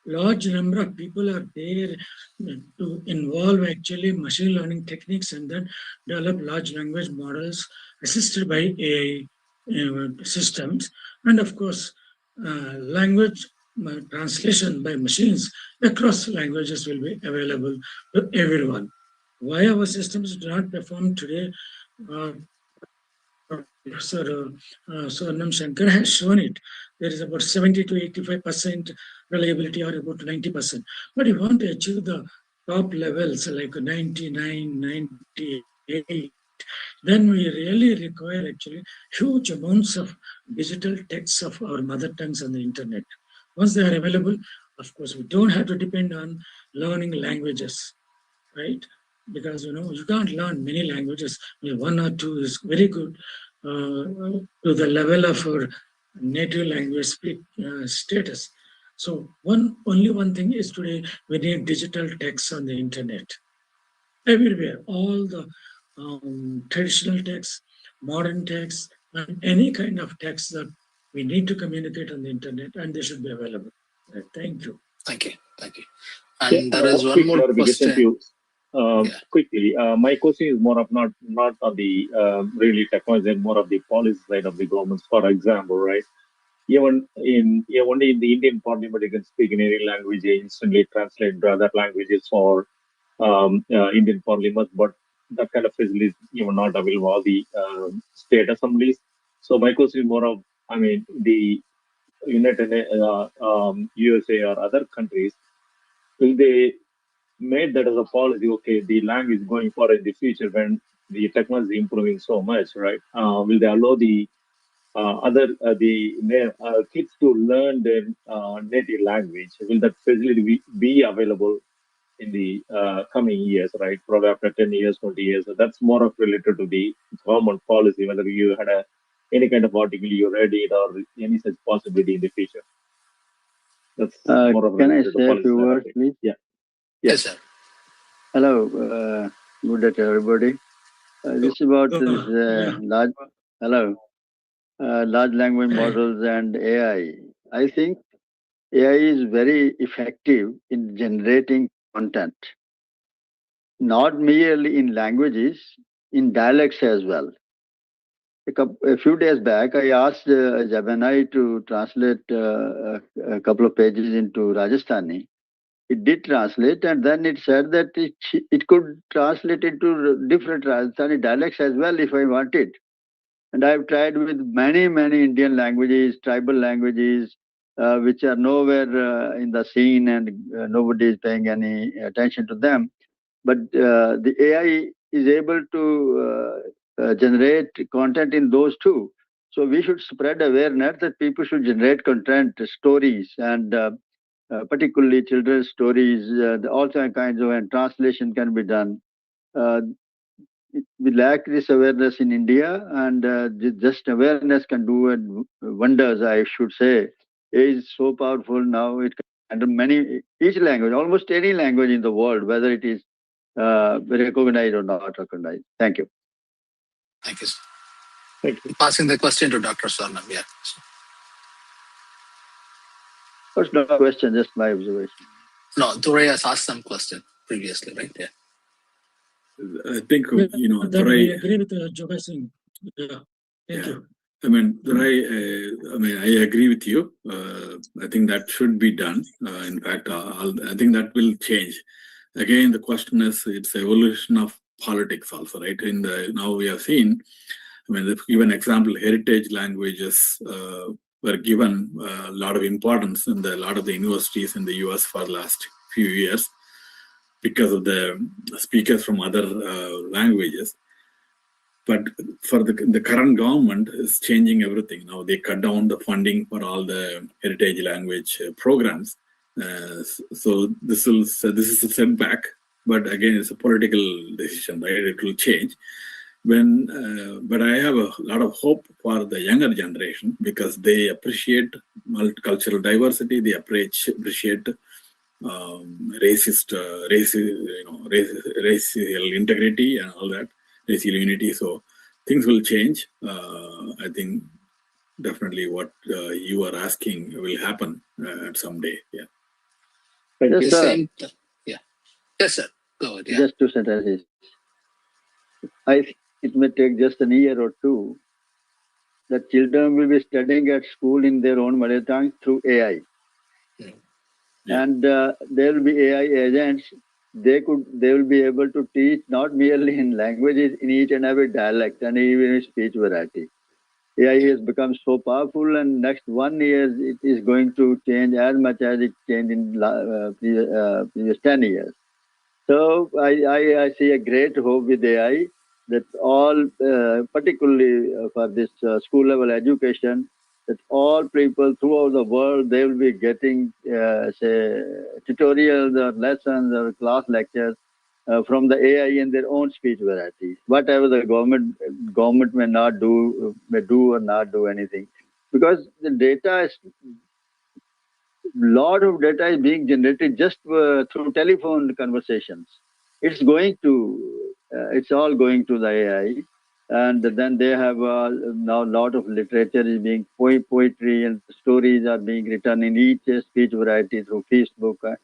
large number of people are there to involve actually machine learning techniques and then develop large language models assisted by AI systems. And of course, language translation by machines across languages will be available to everyone. Why our systems do not perform today? Professor Swarnam Shankar has shown it. There is about 70 to 85% reliability or about 90%. But you want to achieve the top levels like 99, 98, then we really require actually huge amounts of digital texts of our mother tongues on the internet. Once they are available, of course, we don't have to depend on learning languages, right? Because, you can't learn many languages. One or two is very good to the level of our native language status. So only one thing is today, we need digital texts on the internet. Everywhere, all the traditional texts, modern texts, and any kind of text that we need to communicate on the internet, and they should be available. Thank you. Thank you. And there is one more question. Quickly, my question is more of not on the really technology, and more of the policy side of the government. For example, right? Only in the Indian Parliament, you can speak in any language, instantly translate other languages for Indian Parliament, but that kind of facility is even not available all the state assemblies. So my question is more of, the United USA or other countries, will they made that as a policy? Okay, the language going forward in the future when the technology is improving so much, right? Will they allow the kids to learn their native language? Will that facility be available in the coming years, right? Probably after 10 years, 20 years. So that's more of related to the government policy, whether you had any kind of article you read it or any such possibility in the future. That's more of can I say a few words, please? Yeah. Yes, sir. Hello, good day to everybody. This is about large language models and AI. I think AI is very effective in generating content, not merely in languages, in dialects as well. A few days back, I asked Gemini to translate a couple of pages into Rajasthani. It did translate, and then it said that it could translate into different Rajasthani dialects as well if I wanted. And I've tried with many Indian languages, tribal languages, which are nowhere in the scene, and nobody is paying any attention to them. But the AI is able to generate content in those too. So we should spread awareness that people should generate content, stories, and particularly children's stories, all kinds of, and translation can be done. We lack this awareness in India, and just awareness can do wonders, I should say. It is so powerful now. It can handle each language, almost any language in the world, whether it is recognized or not recognized. Thank you. Thank you, sir. Thank you. Passing the question to Dr. Swarnam. Yeah. First, not a question, just my observation. No, Duray has asked some question previously, right? Yeah. I think, I agree with Joga Singh. Yeah. Thank you. I mean, I agree with you. I think that should be done. In fact, I think that will change. Again, the question is, it's evolution of politics also, right? Now we have seen, to give an example, heritage languages were given a lot of importance in a lot of the universities in the US for the last few years because of the speakers from other languages. But for the current government is changing everything. Now they cut down the funding for all the heritage language programs. So this is a setback. But again, it's a political decision, right? It will change. But I have a lot of hope for the younger generation because they appreciate multicultural diversity. They appreciate racial integrity and all that. Racial unity, so things will change. I think definitely what you are asking will happen someday. Yeah. Yes, sir. Yes, sir. Go ahead. Yeah. Just 2 sentences. I think it may take just a year or two that children will be studying at school in their own mother tongue through AI. Yeah. And there will be AI agents. They will be able to teach not merely in languages, in each and every dialect and even in speech variety. AI has become so powerful, and next 1 year it is going to change as much as it changed in previous 10 years. So I see a great hope with AI that all, particularly for this school level education, that all people throughout the world, they will be getting, say, tutorials or lessons or class lectures from the AI in their own speech variety. Whatever the government may do or not do anything. Because the data is, lot of data is being generated just through telephone conversations. It's all going to the AI. And then they have now a lot of literature is being poetry and stories are being written in each speech variety through Facebook and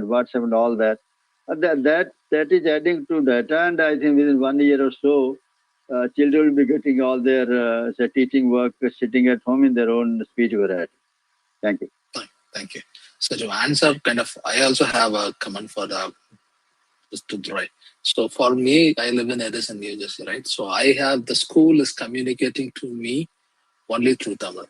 WhatsApp and all that. That is adding to data, and I think within 1 year or so, children will be getting all their teaching work sitting at home in their own speech variety. Thank you. Thank you. So to answer, I also have a comment for the right. So for me, I live in Edison, New Jersey, right? So the school is communicating to me only through Tamil.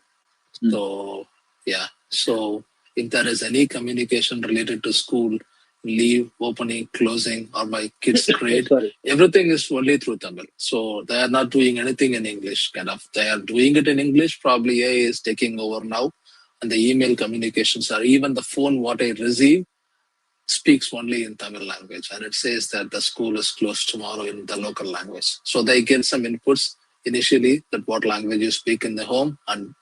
So yeah. So if there is any communication related to school, leave, opening, closing, or my kids' grade, everything is only through Tamil. So they are not doing anything in English. They are doing it in English. Probably AI is taking over now. And the email communications or even the phone what I receive speaks only in Tamil language, and it says that the school is closed tomorrow in the local language. So they get some inputs initially that what language you speak in the home, and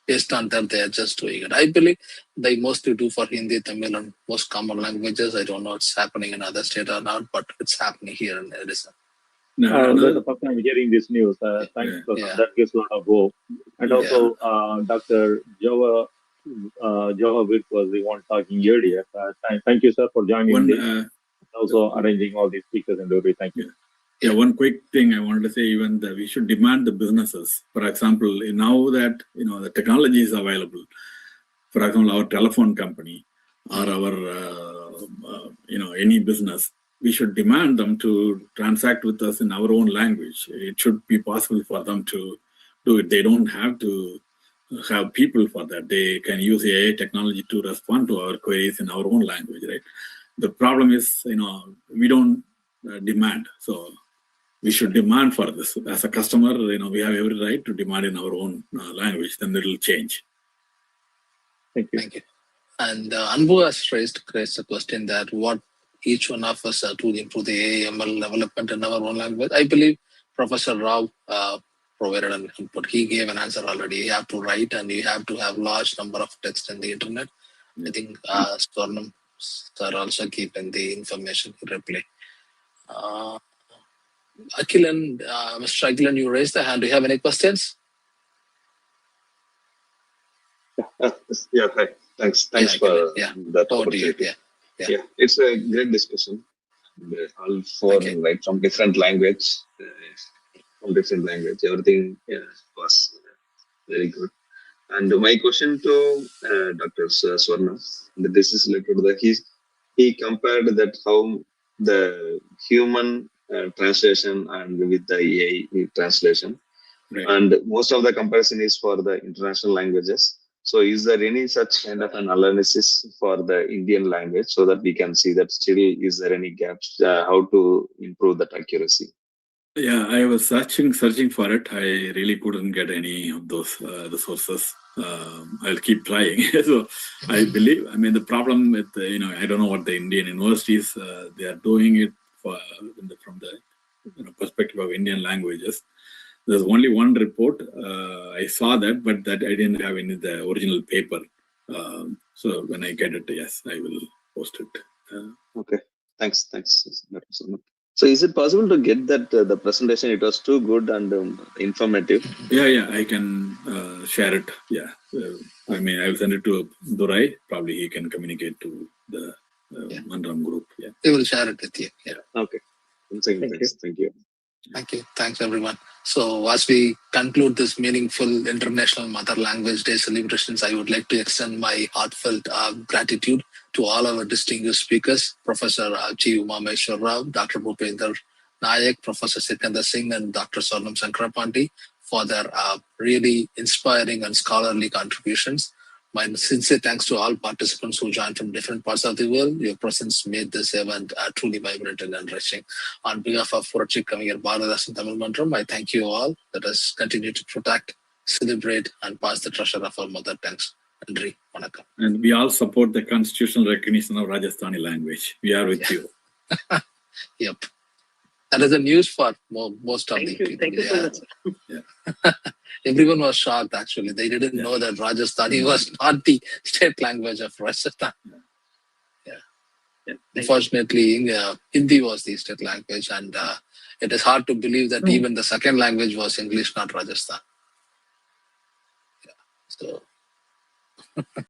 based on that they are just doing it. I believe they mostly do for Hindi, Tamil, and most common languages. I don't know it's happening in other states or not, but it's happening here in Edison. The first time hearing this news, thanks for that gives a lot of hope. And also, Dr. Jawahir was the one talking earlier. Thank you, sir, for joining this. Also arranging all these speakers and everything. Thank you. Yeah, one quick thing I wanted to say, even that we should demand the businesses. For example, now that the technology is available, for example, our telephone company or our any business, we should demand them to transact with us in our own language. It should be possible for them to do it. They don't have to have people for that. They can use AI technology to respond to our queries in our own language, right? The problem is, we don't demand. So we should demand for this. As a customer, we have every right to demand in our own language. Then it will change. Thank you. Thank you. And Anbu has raised a question that what each one of us to improve the AML development in our own language. I believe Professor Rao provided an input. He gave an answer already. You have to write and you have to have large number of text in the internet. I think Swarnam sir also keeping the information replay. Akhilan, Mr. Akhilan, you raised the hand. Do you have any questions? Yeah, hi. Thanks for that opportunity. Yeah, it's a great discussion. All four, right, from different language, everything was Very good. And my question to Dr. Swarna, this is related to he compared that how the human translation and with the AI translation, Right. and most of the comparison is for the international languages. So is there any such kind of an analysis for the Indian language so that we can see that still is there any gaps, how to improve that accuracy? Yeah, I was searching for it. I really couldn't get any of those the sources. I'll keep trying. So I believe. I mean, the problem with I don't know what the Indian universities they are doing it from the perspective of Indian languages. There's only one report. I saw that, but that I didn't have any the original paper. So when I get it, yes, I will post it. Okay, thanks, Dr. Swarna. So is it possible to get that the presentation? It was too good and informative. Yeah, I can share it. Yeah, I mean, I'll send it to Durai. Probably he can communicate to the Mandram group. Yeah, We will share it with you. Yeah. Okay. Thank you. Thank you. Thanks, everyone. So as we conclude this meaningful International Mother Language Day celebrations, I would like to extend my heartfelt gratitude to all our distinguished speakers, Professor G. Maheshwar Rao, Dr. Bhupender, Nayak, Professor Sikandar Singh, and Dr. Swarnam Sankrapanti for their really inspiring and scholarly contributions. My sincere thanks to all participants who joined from different parts of the world. Your presence made this event truly vibrant and enriching. On behalf of Puratchikkavi and Bharathasan Tamil Mandram, I thank you all. Let us continue to protect, celebrate, and pass the treasure of our mother tongues. Nandri, vanakkam. And we all support the constitutional recognition of Rajasthani language. We are with you. Yep. That is the news for most of the people. Thank you so much. Yeah. Everyone was shocked, actually. They didn't know that Rajasthani was not the state language of Rajasthan. Yeah. Unfortunately, Hindi was the state language, and it is hard to believe that even the second language was English, not Rajasthan. Yeah. So